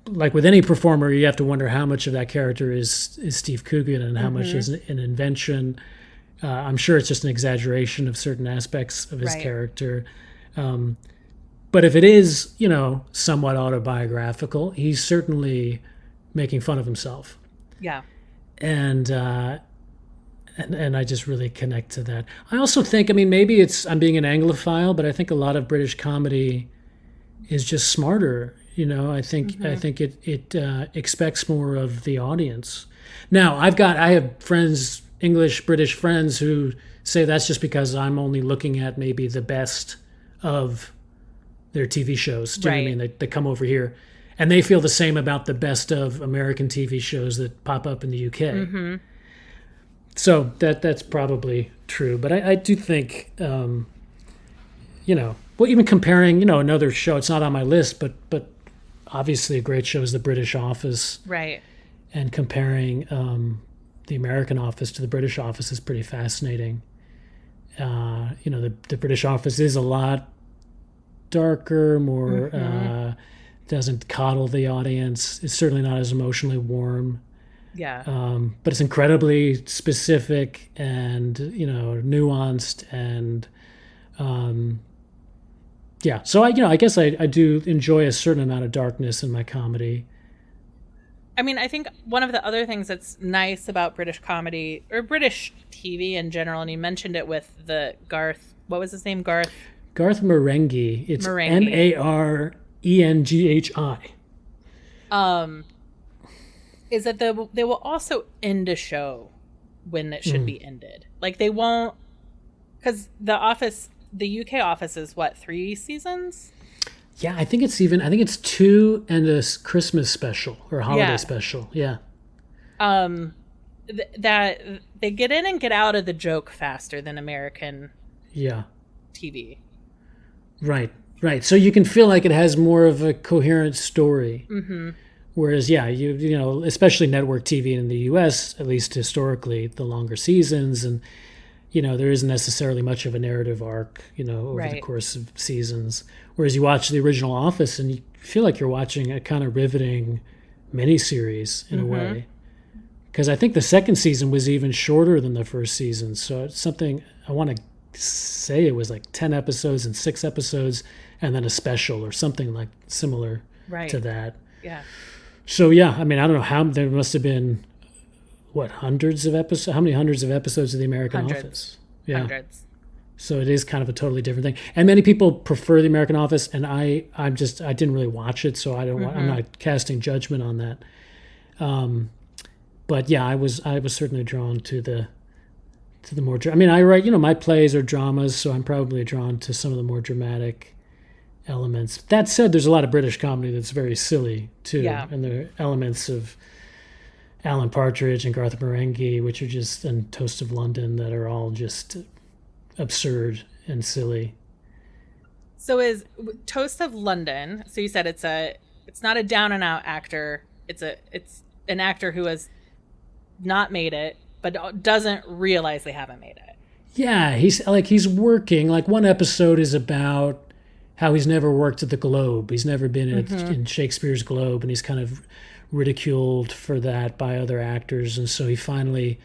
like with any performer, you have to wonder how much of that character is Steve Coogan and how much is an invention. I'm sure it's just an exaggeration of certain aspects of his character. But if it is, somewhat autobiographical, he's certainly making fun of himself. Yeah. And I just really connect to that. I also think, maybe I'm being an Anglophile, but I think a lot of British comedy is just smarter. I think it expects more of the audience. Now, I have friends, English British friends, who say that's just because I'm only looking at maybe the best of their TV shows. Do you know what I mean? They come over here, and they feel the same about the best of American TV shows that pop up in the UK. So that's probably true, but I do think, even comparing, another show, it's not on my list, but obviously a great show is The British Office. Right. And comparing the American office to the British office is pretty fascinating. The British office is a lot darker, more doesn't coddle the audience. It's certainly not as emotionally warm. Yeah. But it's incredibly specific and, nuanced and, So I guess I do enjoy a certain amount of darkness in my comedy. I mean, I think one of the other things that's nice about British comedy or British TV in general, and you mentioned it with the Garth, what was his name? Garth Marenghi. It's Marenghi. Is that they will also end a show when it should be ended. Like they won't, because the UK office is what, 3 seasons? Yeah, I think it's 2 and a Christmas special or holiday special. Yeah. That they get in and get out of the joke faster than American TV. Right. So you can feel like it has more of a coherent story. Mm-hmm. Whereas, especially network TV in the U.S., at least historically, the longer seasons and, there isn't necessarily much of a narrative arc, over the course of seasons. Whereas you watch the original Office and you feel like you're watching a kind of riveting miniseries in a way. Because I think the second season was even shorter than the first season. So it's something I want to say it was like 10 episodes and 6 episodes and then a special or something like similar to that. Yeah. So, I mean, I don't know how there must have been, hundreds of episodes? How many hundreds of episodes of The American Office? Yeah. Hundreds. So it is kind of a totally different thing. And many people prefer The American Office, and I didn't really watch it, so I'm not casting judgment on that. But yeah, I was certainly drawn to the more. I mean, I write. My plays are dramas, so I'm probably drawn to some of the more dramatic elements. That said, there's a lot of British comedy that's very silly too, and there are elements of Alan Partridge and Garth Marenghi, which are just, and Toast of London, that are all just absurd and silly. So is Toast of London? So you said it's not a down and out actor. It's an actor who has not made it, but doesn't realize they haven't made it. Yeah, he's working. Like one episode is about how he's never worked at the Globe. He's never been in Shakespeare's Globe, and he's kind of ridiculed for that by other actors. And so he finally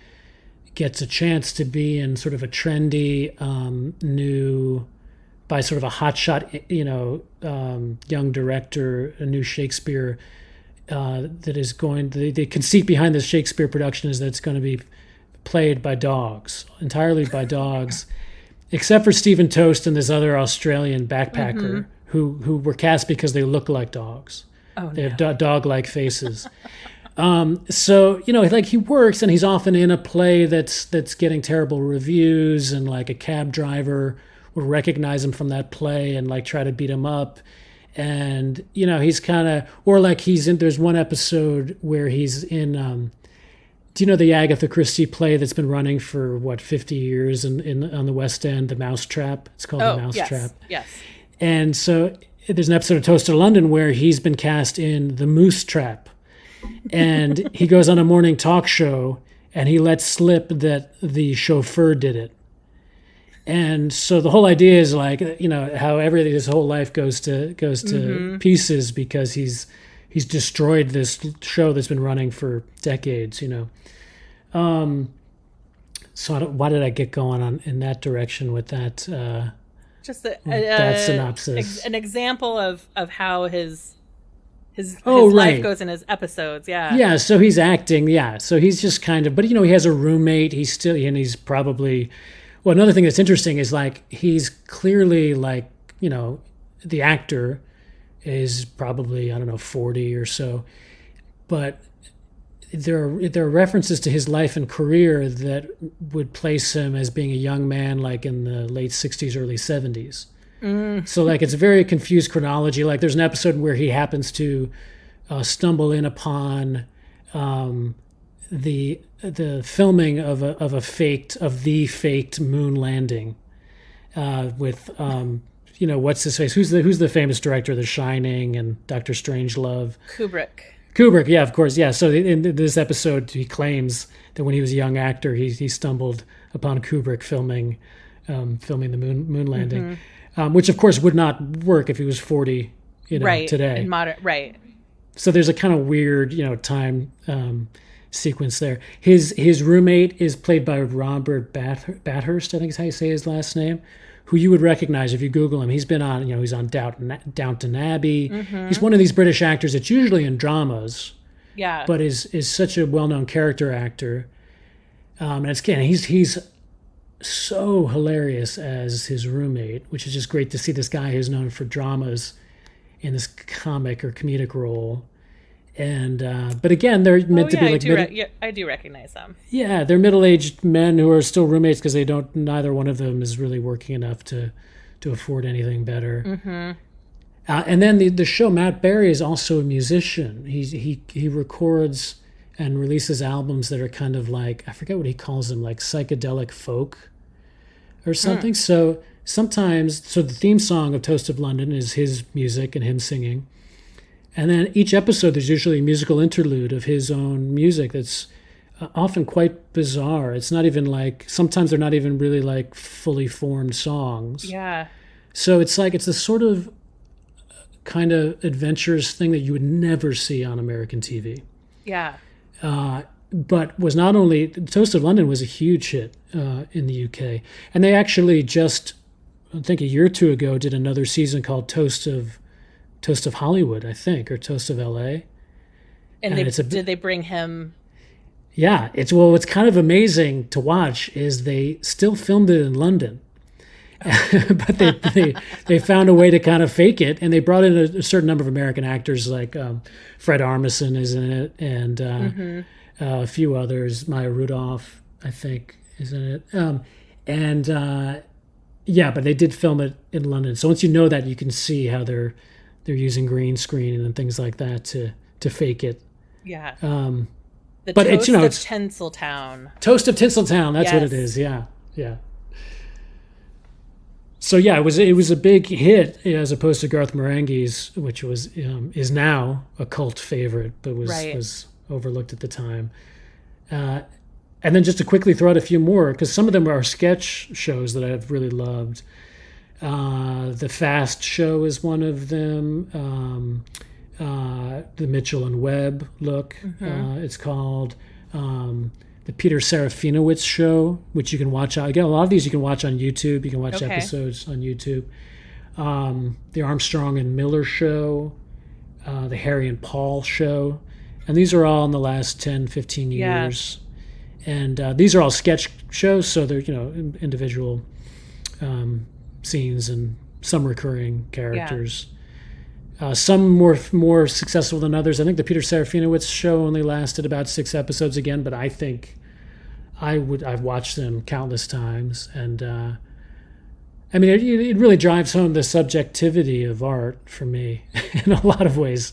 gets a chance to be in sort of a trendy, new, by sort of a hotshot, young director, a new Shakespeare that is going. The conceit behind this Shakespeare production is that it's going to be played by dogs, entirely by dogs. Except for Stephen Toast and this other Australian backpacker who were cast because they look like dogs. Oh, they have dog-like faces. So, like he works and he's often in a play that's getting terrible reviews, and like a cab driver will recognize him from that play and like try to beat him up. And, he's kind of, or like there's one episode where he's in, do you know the Agatha Christie play that's been running for 50 years on the West End, The Mousetrap? It's called The Mousetrap. Yes. And so there's an episode of Toast of London where he's been cast in The Moose Trap, and he goes on a morning talk show and he lets slip that the chauffeur did it. And so the whole idea is like, how everything, his whole life goes to pieces because he's destroyed this show that's been running for decades, So why did I get going on in that direction with that? That synopsis. An example of how his life goes in his episodes. Yeah. Yeah. So he's acting. Yeah. So he's just kind of, but he has a roommate. He's probably. Well, another thing that's interesting is like he's clearly like the actor is probably 40 or so, but there are references to his life and career that would place him as being a young man like in the late 60s, early 70s. So like it's a very confused chronology. Like there's an episode where he happens to stumble in upon the filming of the faked moon landing with what's his face? Who's the famous director of The Shining and Dr. Strangelove? Kubrick, yeah, of course, yeah. So in this episode, he claims that when he was a young actor, he stumbled upon Kubrick filming the moon landing, which of course would not work if he was 40, right. today. In modern, right. So there's a kind of weird, time sequence there. His roommate is played by Robert Bathurst, I think is how you say his last name, who you would recognize if you Google him. He's been on, he's on Downton Abbey. He's one of these British actors that's usually in dramas, but is such a well-known character actor. And he's so hilarious as his roommate, which is just great to see this guy who's known for dramas in this comic or comedic role. And but again, they're meant to be like I do recognize them. Yeah, they're middle-aged men who are still roommates because neither one of them is really working enough to afford anything better. And then the show, Matt Berry is also a musician. He records and releases albums that are kind of like, I forget what he calls them, like psychedelic folk or something. So sometimes, the theme song of Toast of London is his music and him singing. And then each episode, there's usually a musical interlude of his own music that's often quite bizarre. It's not even like, sometimes they're not even really like fully formed songs. Yeah. So it's like, it's a sort of kind of adventurous thing that you would never see on American TV. Yeah. But was not only, Toast of London was a huge hit in the UK. And they actually just, I think a year or two ago, did another season called Toast of Hollywood, I think, or Toast of LA. And did they bring him? Yeah, what's kind of amazing to watch is they still filmed it in London, but they found a way to kind of fake it, and they brought in a certain number of American actors, like Fred Armisen is in it, and a few others. Maya Rudolph, I think, is in it, yeah, but they did film it in London. So once you know that, you can see how they're using green screen and things like that to fake it. Yeah. But Toast it's of Tinseltown. Toast of Tinseltown. That's what it is. Yeah. Yeah. So yeah, it was a big hit as opposed to Garth Marenghi's, which was is now a cult favorite, but was overlooked at the time. And then just to quickly throw out a few more, because some of them are sketch shows that I've really loved. The Fast Show is one of them. The Mitchell and Webb look, it's called. The Peter Serafinowicz Show, which you can watch. Again, a lot of these you can watch on YouTube. You can watch episodes on YouTube. The Armstrong and Miller Show, the Harry and Paul Show. And these are all in the last 10, 15 years. And these are all sketch shows, so they're, individual scenes and some recurring characters. Some more successful than others. I think the Peter Serafinowicz Show only lasted about 6 episodes again, but I think I've watched them countless times, and I mean it really drives home the subjectivity of art for me in a lot of ways,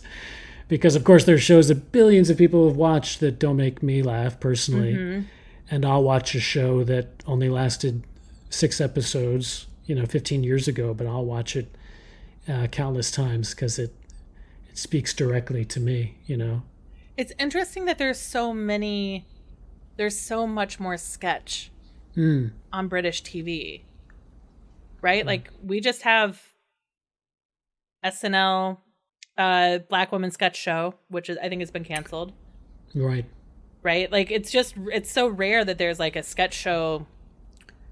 because of course there's shows that billions of people have watched that don't make me laugh personally, and I'll watch a show that only lasted 6 episodes, 15 years ago, but I'll watch it countless times because it speaks directly to me. It's interesting that there's so much more sketch on British TV, right? Like we just have SNL, Black Woman Sketch Show, which I think has been canceled. Right. Like it's so rare that there's like a sketch show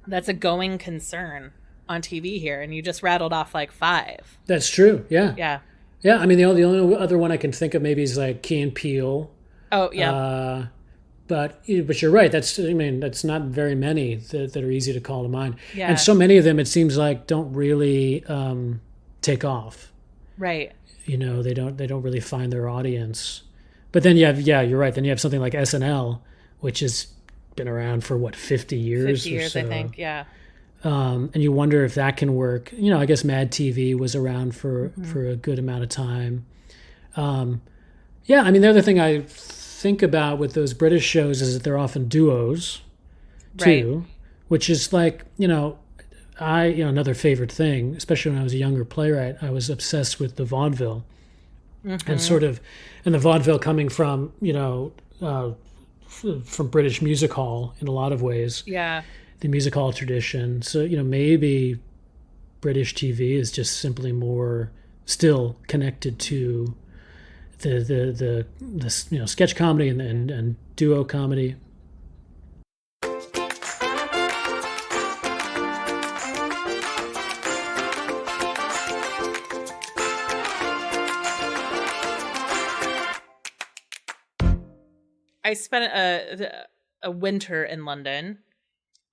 that's a going concern on TV here, and you just rattled off like 5. That's true. Yeah. Yeah. I mean, the only other one I can think of maybe is like Key and Peele. Oh yeah. But you're right. That's not very many that are easy to call to mind. Yeah. And so many of them, it seems like, don't really take off. Right. They don't really find their audience. But then you're right. Then you have something like SNL, which has been around for 50 years. 50 years, or so. I think. Yeah. And you wonder if that can work. I guess Mad TV was around for a good amount of time. The other thing I think about with those British shows is that they're often duos, too, which is like, another favorite thing, especially when I was a younger playwright. I was obsessed with the vaudeville. and sort of, and the vaudeville coming from, from British music hall in a lot of ways. Yeah. The music hall tradition. So, maybe British TV is just simply more still connected to the sketch comedy and duo comedy. I spent a winter in London.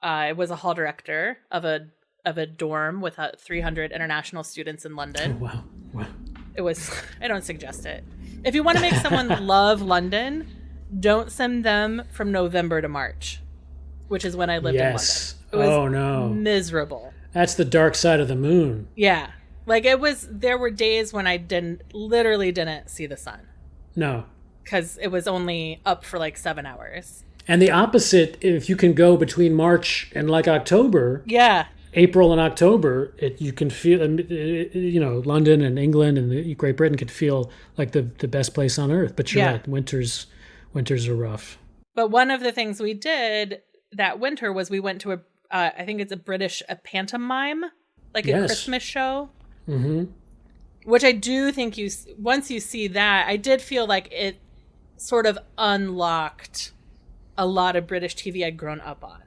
I was a hall director of a dorm with 300 international students in London. Oh, wow. It was, I don't suggest it. If you want to make someone love London, don't send them from November to March, which is when I lived in London. It was no. miserable. That's the dark side of the moon. Yeah. There were days when I literally didn't see the sun. No. Because it was only up for 7 hours. And the opposite, if you can go between March and October. Yeah. April and October, you can feel, London and England and Great Britain could feel like the best place on earth. But you're right, winters are rough. But one of the things we did that winter was we went to I think it's a pantomime, a Christmas show. Mm-hmm. Which I do think once you see that, I did feel like it sort of unlocked a lot of British TV I'd grown up on.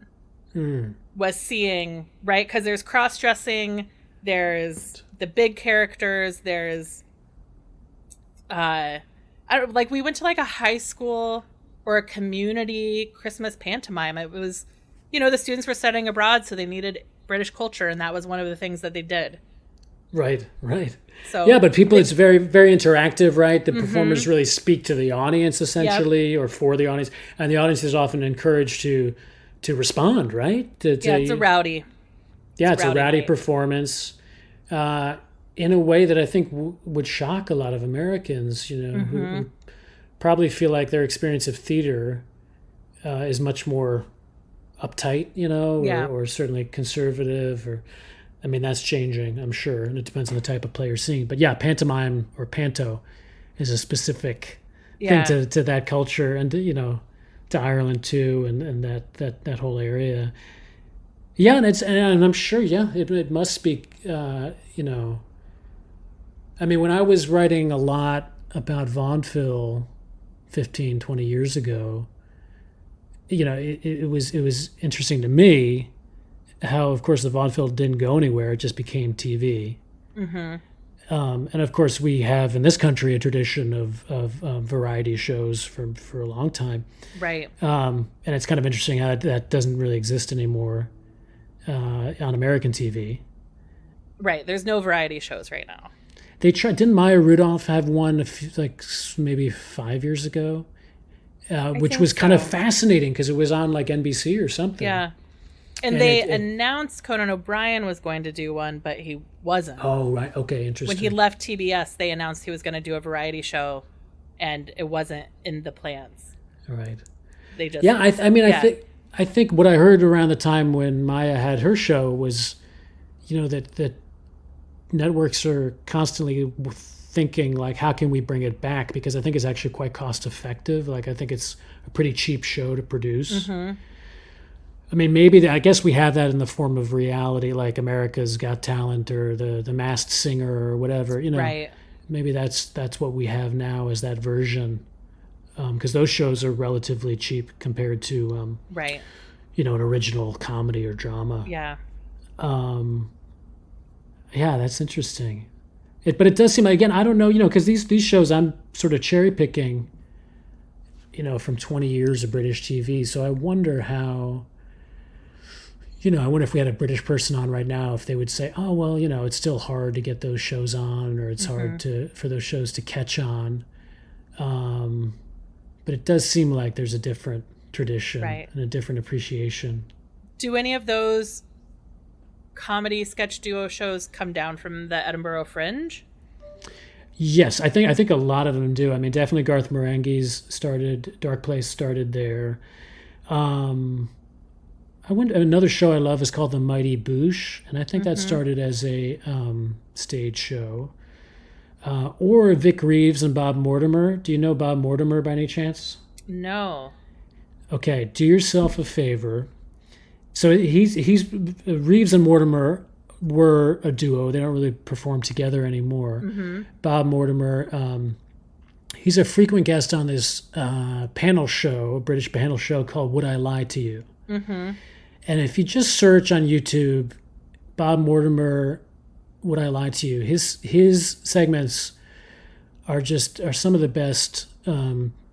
Was seeing, right? Because there's cross-dressing, there's the big characters, there's we went to a high school or a community Christmas pantomime. It was, the students were studying abroad, so they needed British culture, and that was one of the things that they did. Right. So yeah, but it's very, very interactive, right? The performers really speak to the audience essentially, or for the audience, and the audience is often encouraged to respond, right? It's a rowdy. Yeah, it's a rowdy performance, in a way that I think would shock a lot of Americans, who probably feel like their experience of theater is much more uptight, or certainly conservative, or. I mean, that's changing, I'm sure, and it depends on the type of play you're seeing. But yeah, pantomime or panto is a specific thing to that culture and, to Ireland too, and that whole area. Yeah, and I'm sure, it must be, I mean, when I was writing a lot about vaudeville 15, 20 years ago, it was interesting to me how, of course, the vaudeville didn't go anywhere. It just became TV. Mm-hmm. And, of course, we have in this country a tradition of variety shows for a long time. Right. And it's kind of interesting how that doesn't really exist anymore on American TV. Right. There's no variety shows right now. They tried. Didn't Maya Rudolph have one maybe 5 years ago? Which was kind of fascinating because it was on NBC or something. Yeah. And they announced Conan O'Brien was going to do one, but he wasn't. Oh, right. Okay, interesting. When he left TBS, they announced he was going to do a variety show, and it wasn't in the plans. All right. They just I think what I heard around the time when Maya had her show was, that networks are constantly thinking how can we bring it back, because I think it's actually quite cost effective. I think it's a pretty cheap show to produce. Mm-hmm. I mean, maybe I guess we have that in the form of reality, like America's Got Talent or the Masked Singer or whatever. Right. Maybe that's what we have now is that version, because those shows are relatively cheap compared to right. An original comedy or drama. Yeah. Yeah, that's interesting. But it does seem again, I don't know, because these shows I'm sort of cherry picking, from 20 years of British TV. So I wonder how. I wonder if we had a British person on right now, if they would say, oh, well, it's still hard to get those shows on, or it's hard for those shows to catch on. But it does seem like there's a different tradition and a different appreciation. Do any of those comedy sketch duo shows come down from the Edinburgh Fringe? Yes, I think a lot of them do. I mean, definitely Garth Marenghi's started, Darkplace started there. Another show I love is called The Mighty Boosh, and I think that started as a stage show. or Vic Reeves and Bob Mortimer. Do you know Bob Mortimer by any chance? No. Okay, do yourself a favor. So he's Reeves and Mortimer were a duo. They don't really perform together anymore. Mm-hmm. Bob Mortimer, he's a frequent guest on this panel show, a British panel show called Would I Lie to You? Mm-hmm. And if you just search on YouTube, Bob Mortimer, Would I Lie to You? His segments are some of the best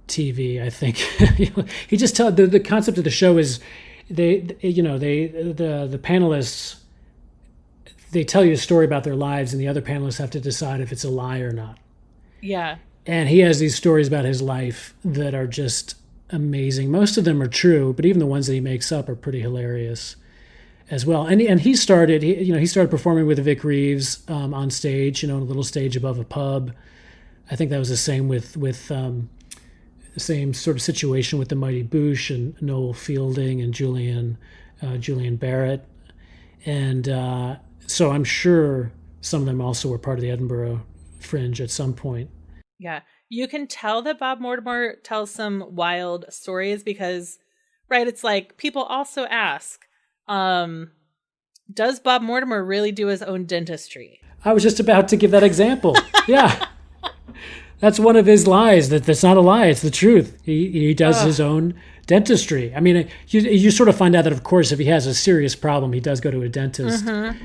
TV, I think. He just tell the concept of the show is the panelists, they tell you a story about their lives, and the other panelists have to decide if it's a lie or not. Yeah. And he has these stories about his life that are just amazing. Most of them are true, but even the ones that he makes up are pretty hilarious as well. And he started performing with Vic Reeves on stage, on a little stage above a pub. I think that was the same with the same sort of situation with the Mighty Boosh and Noel Fielding and Julian Barrett. And so I'm sure some of them also were part of the Edinburgh Fringe at some point. Yeah. You can tell that Bob Mortimer tells some wild stories because, right, it's like people also ask, does Bob Mortimer really do his own dentistry? I was just about to give that example. Yeah. That's one of his lies. That's not a lie. It's the truth. He does his own dentistry. I mean, you sort of find out that, of course, if he has a serious problem, he does go to a dentist. Mm-hmm.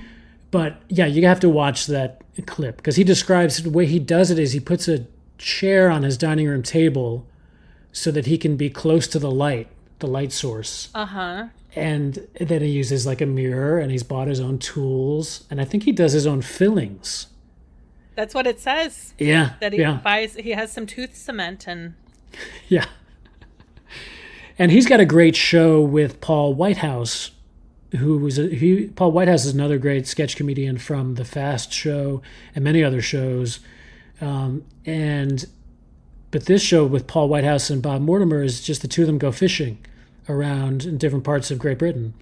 But yeah, you have to watch that clip because he describes the way he does it is he puts a chair on his dining room table so that he can be close to the light source. Uh-huh. And then he uses like a mirror, and he's bought his own tools, and I think he does his own fillings. That's what it says. Yeah. That he buys, he has some tooth cement and... Yeah. And he's got a great show with Paul Whitehouse, Paul Whitehouse is another great sketch comedian from The Fast Show and many other shows. But this show with Paul Whitehouse and Bob Mortimer is just the two of them go fishing around in different parts of Great Britain.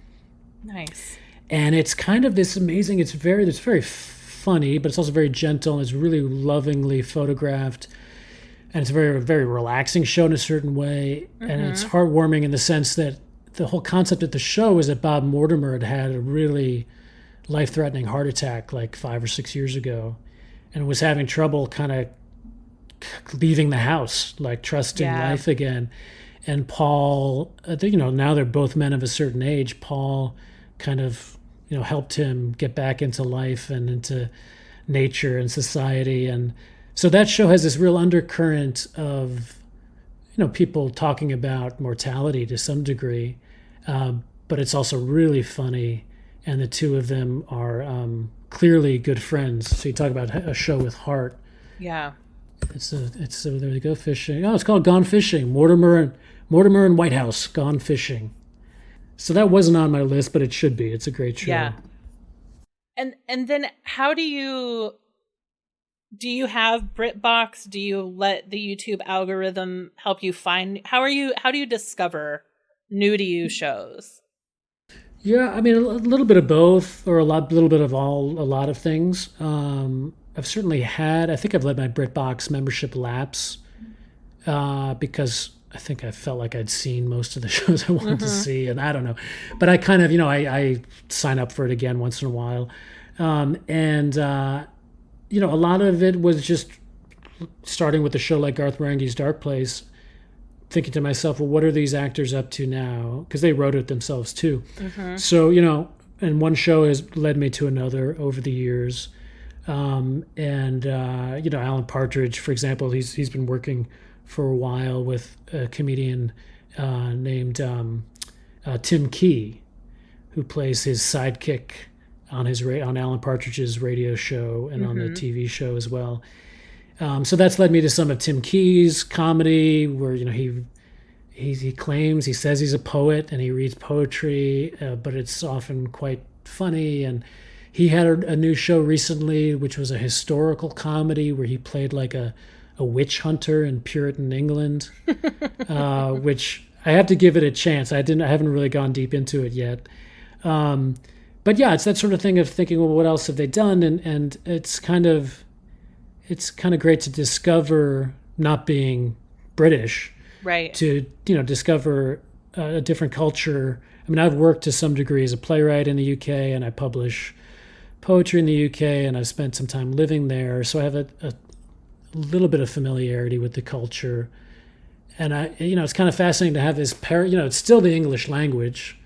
Nice. And it's kind of this amazing, it's very funny, but it's also very gentle, and it's really lovingly photographed. And it's a very, very relaxing show in a certain way. Mm-hmm. And it's heartwarming in the sense that the whole concept of the show is that Bob Mortimer had a really life-threatening heart attack like 5 or 6 years ago and was having trouble kind of leaving the house, like trusting life again. And Paul, now they're both men of a certain age. Paul kind of, helped him get back into life and into nature and society. And so that show has this real undercurrent of, people talking about mortality to some degree. But it's also really funny. And the two of them are clearly good friends. So you talk about a show with heart. Yeah. There they go fishing. Oh, it's called Gone Fishing. Mortimer and Whitehouse, Gone Fishing. So that wasn't on my list, but it should be. It's a great show. Yeah. And then how do you have BritBox? Do you let the YouTube algorithm help you find, how do you discover new to you shows? Yeah, I mean, a little bit of both, or a little bit of a lot of things. I've certainly I think I've let my BritBox membership lapse because I think I felt like I'd seen most of the shows I wanted to see, and I don't know. But I kind of, I sign up for it again once in a while. A lot of it was just starting with a show like Garth Marenghi's Darkplace, thinking to myself, well, what are these actors up to now? Because they wrote it themselves too. Mm-hmm. So, and one show has led me to another over the years. Alan Partridge, for example, he's been working for a while with a comedian named Tim Key, who plays his sidekick on Alan Partridge's radio show and on the TV show as well. So that's led me to some of Tim Key's comedy, where he says he's a poet and he reads poetry, but it's often quite funny. And he had a new show recently, which was a historical comedy where he played like a witch hunter in Puritan England, which I have to give it a chance. I haven't really gone deep into it yet. But yeah, it's that sort of thing of thinking, well, what else have they done? And it's kind of, it's kind of great to discover, not being British, Right. to, discover a different culture. I mean, I've worked to some degree as a playwright in the UK, and I publish poetry in the UK, and I've spent some time living there. So I have a little bit of familiarity with the culture. And it's kind of fascinating to have this it's still the English language.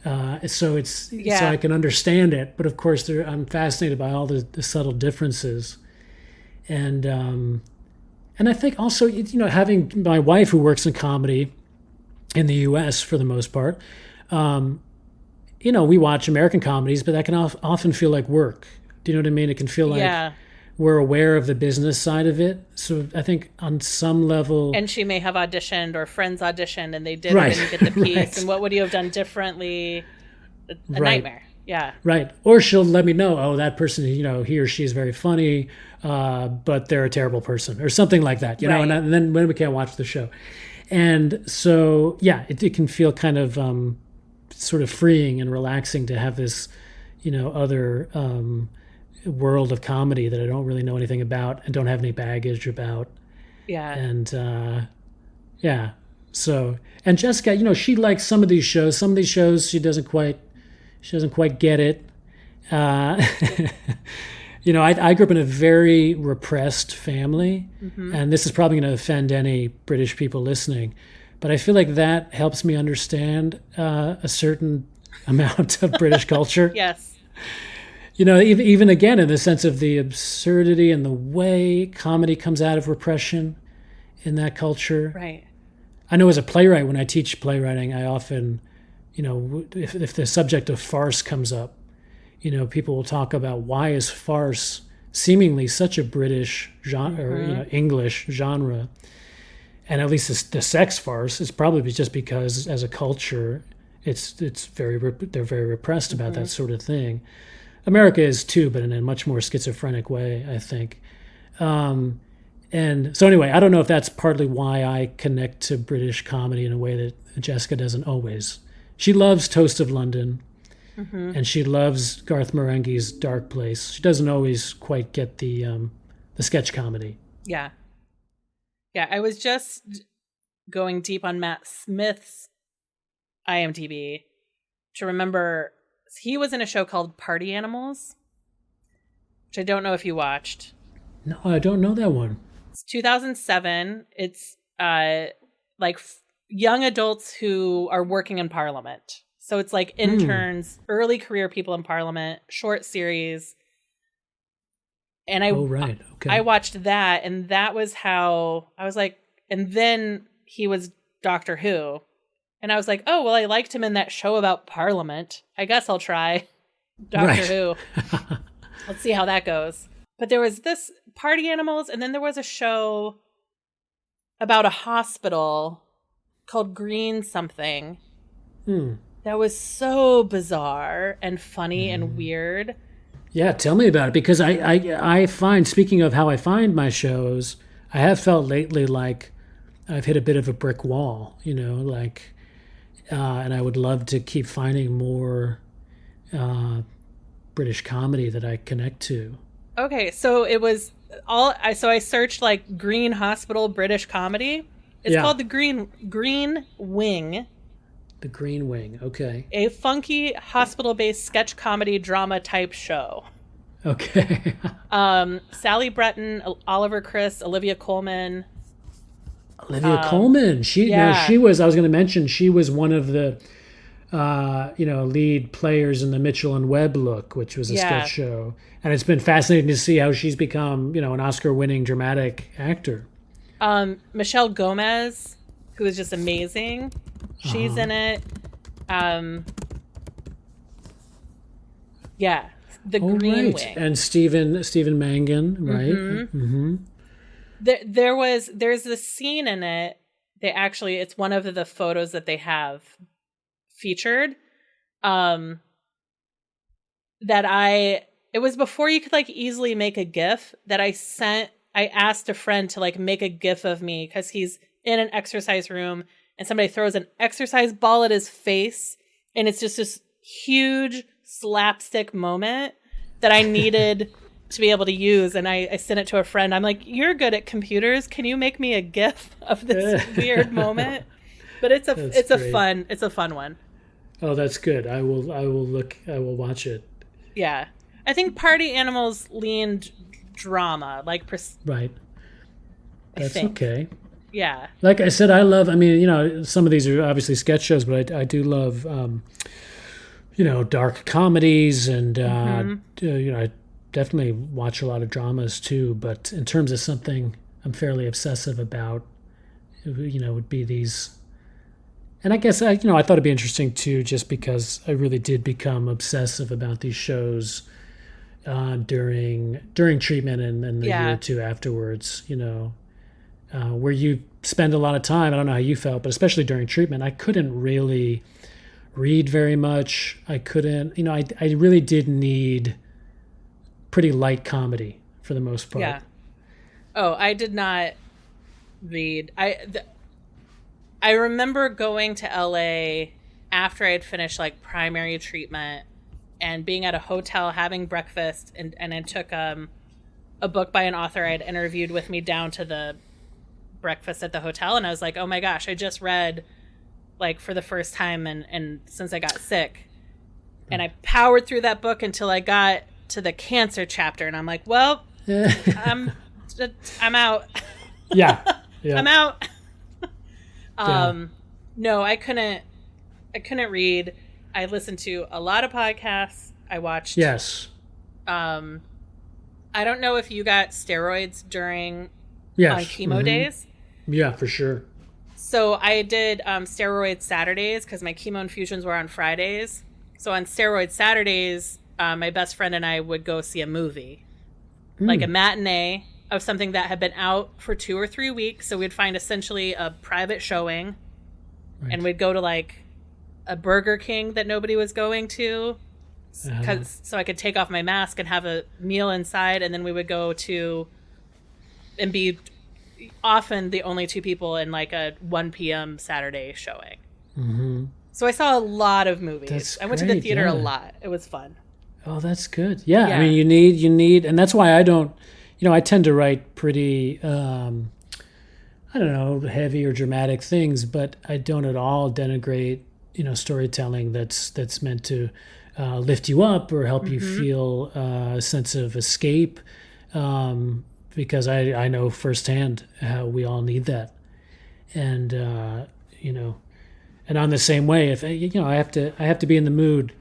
So I can understand it. But of course, I'm fascinated by all the subtle differences. And I think also, having my wife who works in comedy in the U.S. for the most part, we watch American comedies, but that can often feel like work. Do you know what I mean? It can feel like we're aware of the business side of it. So I think on some level... And she may have auditioned, or friends auditioned, and they didn't get the piece. Right. And what would you have done differently? A nightmare. Yeah. Right. Or she'll let me know, oh, that person, he or she is very funny, but they're a terrible person, or something like that, know, and then when we can't watch the show. And so, it can feel kind of sort of freeing and relaxing to have this, other world of comedy that I don't really know anything about and don't have any baggage about. Yeah. And so, and Jessica, she likes some of these shows. Some of these shows she doesn't quite get it. I grew up in a very repressed family, and this is probably going to offend any British people listening, but I feel like that helps me understand a certain amount of British culture. Yes. Even again, in the sense of the absurdity and the way comedy comes out of repression in that culture. Right. I know as a playwright, when I teach playwriting, I often, if the subject of farce comes up, people will talk about why is farce seemingly such a British genre, or English genre, and at least the sex farce is probably just because as a culture, they're very repressed about that sort of thing. America is too, but in a much more schizophrenic way, I think. And so anyway, I don't know if that's partly why I connect to British comedy in a way that Jessica doesn't always. She loves Toast of London, and she loves Garth Marenghi's Darkplace. She doesn't always quite get the sketch comedy. Yeah. Yeah, I was just going deep on Matt Smith's IMDb to remember he was in a show called Party Animals, which I don't know if you watched. No, I don't know that one. It's 2007. It's young adults who are working in Parliament. So it's like interns, early career people in Parliament, short series. And I watched that, and that was how I was like, and then he was Doctor Who. And I was like, oh, well, I liked him in that show about Parliament. I guess I'll try Doctor Who. Let's see how that goes. But there was this Party Animals, and then there was a show about a hospital called Green something. That was so bizarre and funny and weird. Yeah, tell me about it, because I find, speaking of how I find my shows, I have felt lately like I've hit a bit of a brick wall, and I would love to keep finding more British comedy that I connect to. Okay, so it was so I searched like Green Hospital British comedy. It's called the Green Wing. The Green Wing, okay. A funky hospital-based sketch comedy drama type show. Okay. Sally Breton, Oliver Chris, Olivia Colman. Colman. She was, I was going to mention, she was one of the lead players in the Mitchell and Webb Look, which was a sketch show. And it's been fascinating to see how she's become, an Oscar-winning dramatic actor. Michelle Gomez, who is just amazing. She's in it. The Green Wing. And Stephen Mangan, right? There's this scene in it. It's one of the photos that they have featured. It was before you could easily make a GIF that I asked a friend to make a GIF of me because he's in an exercise room and somebody throws an exercise ball at his face, and it's just this huge slapstick moment that I needed to be able to use. And I sent it to a friend. I'm like, you're good at computers. Can you make me a GIF of this weird moment? But it's a fun one. Oh, that's good. I will watch it. Yeah. I think Party Animals leaned drama, like right. That's okay. Yeah. Like I said, I love, some of these are obviously sketch shows, but I do love, dark comedies and, I definitely watch a lot of dramas too. But in terms of something I'm fairly obsessive about, would be these. And I guess, I thought it'd be interesting too, just because I really did become obsessive about these shows during treatment and the year or two afterwards, where you spend a lot of time. I don't know how you felt, but especially during treatment, I couldn't really read very much. I couldn't, I really did need pretty light comedy for the most part. Yeah. Oh, I did not read. I remember going to LA after I had finished like primary treatment and being at a hotel having breakfast, and I took a book by an author I'd interviewed with me down to the breakfast at the hotel, and I was like, oh my gosh, I just read like for the first time and since I got sick, and I powered through that book until I got to the cancer chapter, and I'm like, well, I'm out. Yeah. I'm out. No, I couldn't read. I listened to a lot of podcasts. I watched. Yes. I don't know if you got steroids during on chemo days. Yeah, for sure. So I did steroid Saturdays because my chemo infusions were on Fridays. So on steroid Saturdays, my best friend and I would go see a movie, like a matinee of something that had been out for 2 or 3 weeks. So we'd find essentially a private showing, and we'd go to like a Burger King that nobody was going to, so I could take off my mask and have a meal inside, and then we would go to and be often the only 2 people in like a 1 p.m. Saturday showing. Mm-hmm. So I saw a lot of movies. I went to the theater a lot. It was fun. Oh, that's good. Yeah. I mean, you need, and that's why I don't, I tend to write pretty, heavy or dramatic things, but I don't at all denigrate, storytelling that's meant to lift you up or help you feel a sense of escape, because I know firsthand how we all need that. And, and on the same way, if I have to be in the mood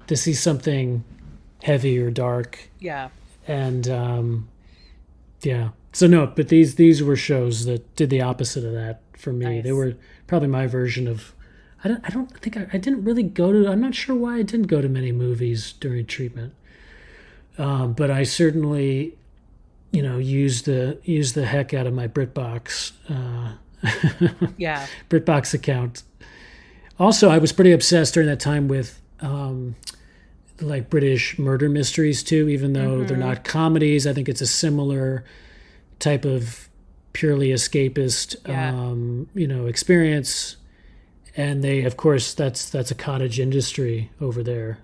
to see something heavy or dark. Yeah. And, yeah. So no, but these were shows that did the opposite of that for me. Nice. They were probably my version of. I didn't really go to. I'm not sure why I didn't go to many movies during treatment. But I certainly, used the heck out of my BritBox. Yeah. BritBox account. Also, I was pretty obsessed during that time with. Like British murder mysteries too, even though they're not comedies. I think it's a similar type of purely escapist, experience. And they, of course, that's a cottage industry over there.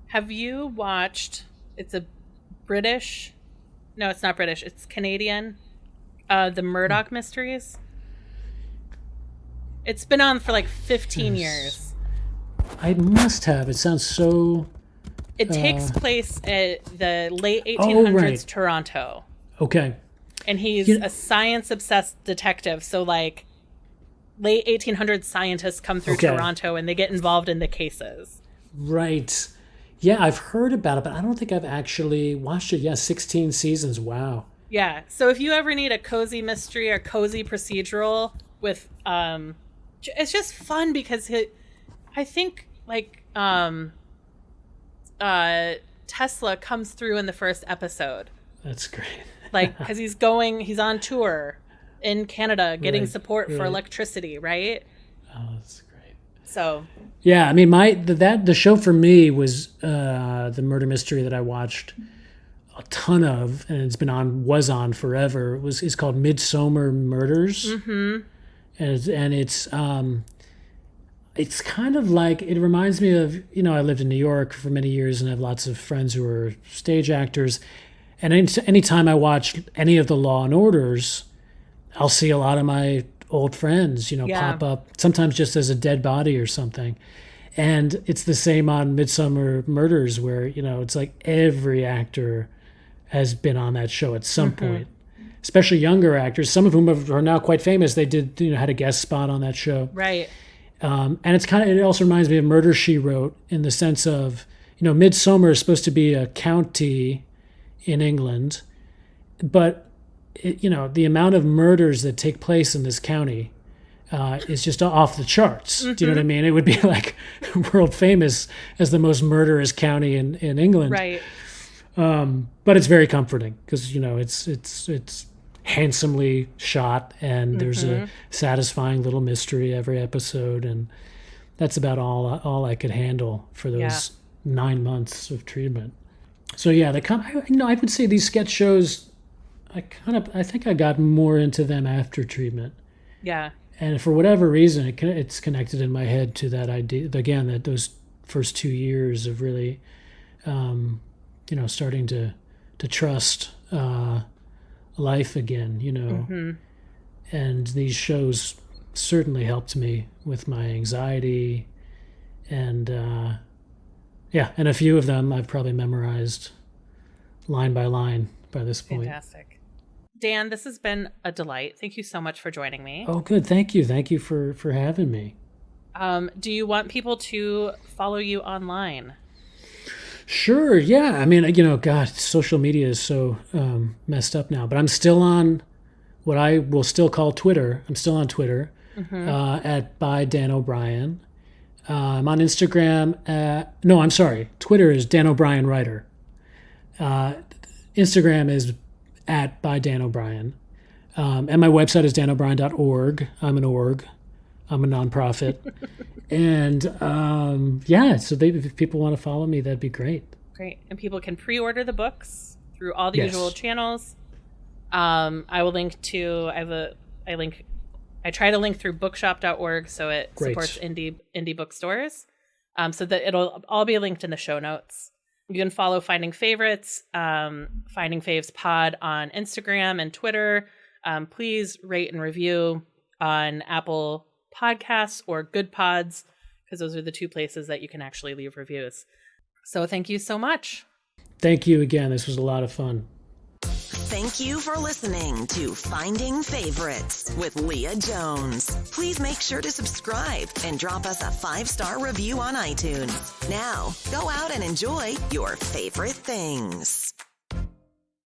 Have you watched? It's a British. No, it's not British. It's Canadian. The Murdoch Mysteries. It's been on for like 15 years. I must have. It sounds so. It takes place at the late 1800s Toronto. Okay. And he's a science-obsessed detective. So, like, late 1800s scientists come through Toronto and they get involved in the cases. Right. Yeah, I've heard about it, but I don't think I've actually watched it. Yeah, 16 seasons. Wow. Yeah. So if you ever need a cozy mystery or cozy procedural with, it's just fun because I think like Tesla comes through in the first episode. That's great. Like, because he's on tour in Canada getting support for electricity, right? Oh, that's great. So yeah, I mean, the show for me was the murder mystery that I watched a ton of, and was on forever. It's called Midsomer Murders, and it's it's kind of like, it reminds me of, I lived in New York for many years and I have lots of friends who are stage actors. And anytime I watch any of the Law and Orders, I'll see a lot of my old friends, pop up, sometimes just as a dead body or something. And it's the same on Midsummer Murders, where, it's like every actor has been on that show at some point, especially younger actors, some of whom are now quite famous. They did, had a guest spot on that show. Right. And it also reminds me of Murder, She Wrote, in the sense of, Midsummer is supposed to be a county in England, but the amount of murders that take place in this county is just off the charts. Do you know what I mean? It would be like world famous as the most murderous county in England. Right. But it's very comforting because, it's handsomely shot and there's a satisfying little mystery every episode. And that's about all I could handle for those 9 months of treatment. So yeah, I would say these sketch shows, I think I got more into them after treatment. Yeah. And for whatever reason, it's connected in my head to that idea, again, that those first 2 years of really, starting to trust life again, And these shows certainly helped me with my anxiety. And, and a few of them I've probably memorized line by line by this point. Fantastic. Dan, this has been a delight. Thank you so much for joining me. Oh, good. Thank you. Thank you for having me. Do you want people to follow you online? Sure. Yeah. I mean, God, social media is so messed up now, but I'm still on what I will still call Twitter. I'm still on Twitter at by Dan O'Brien. I'm on Instagram. I'm sorry. Twitter is Dan O'Brien Writer. Instagram is at by Dan O'Brien. And my website is danobrien.org. I'm an org. I'm a nonprofit. And so if people want to follow me, that'd be great. Great. And people can pre-order the books through all the usual channels. I will link to, I try to link through bookshop.org so it supports indie bookstores. So that it'll all be linked in the show notes. You can follow Finding Favorites, Finding Faves Pod on Instagram and Twitter. Please rate and review on Apple Podcasts or Good Pods, because those are the two places that you can actually leave reviews. So thank you so much. Thank you again. This was a lot of fun. Thank you for listening to Finding Favorites with Leah Jones. Please make sure to subscribe and drop us a 5-star review on iTunes. Now, go out and enjoy your favorite things.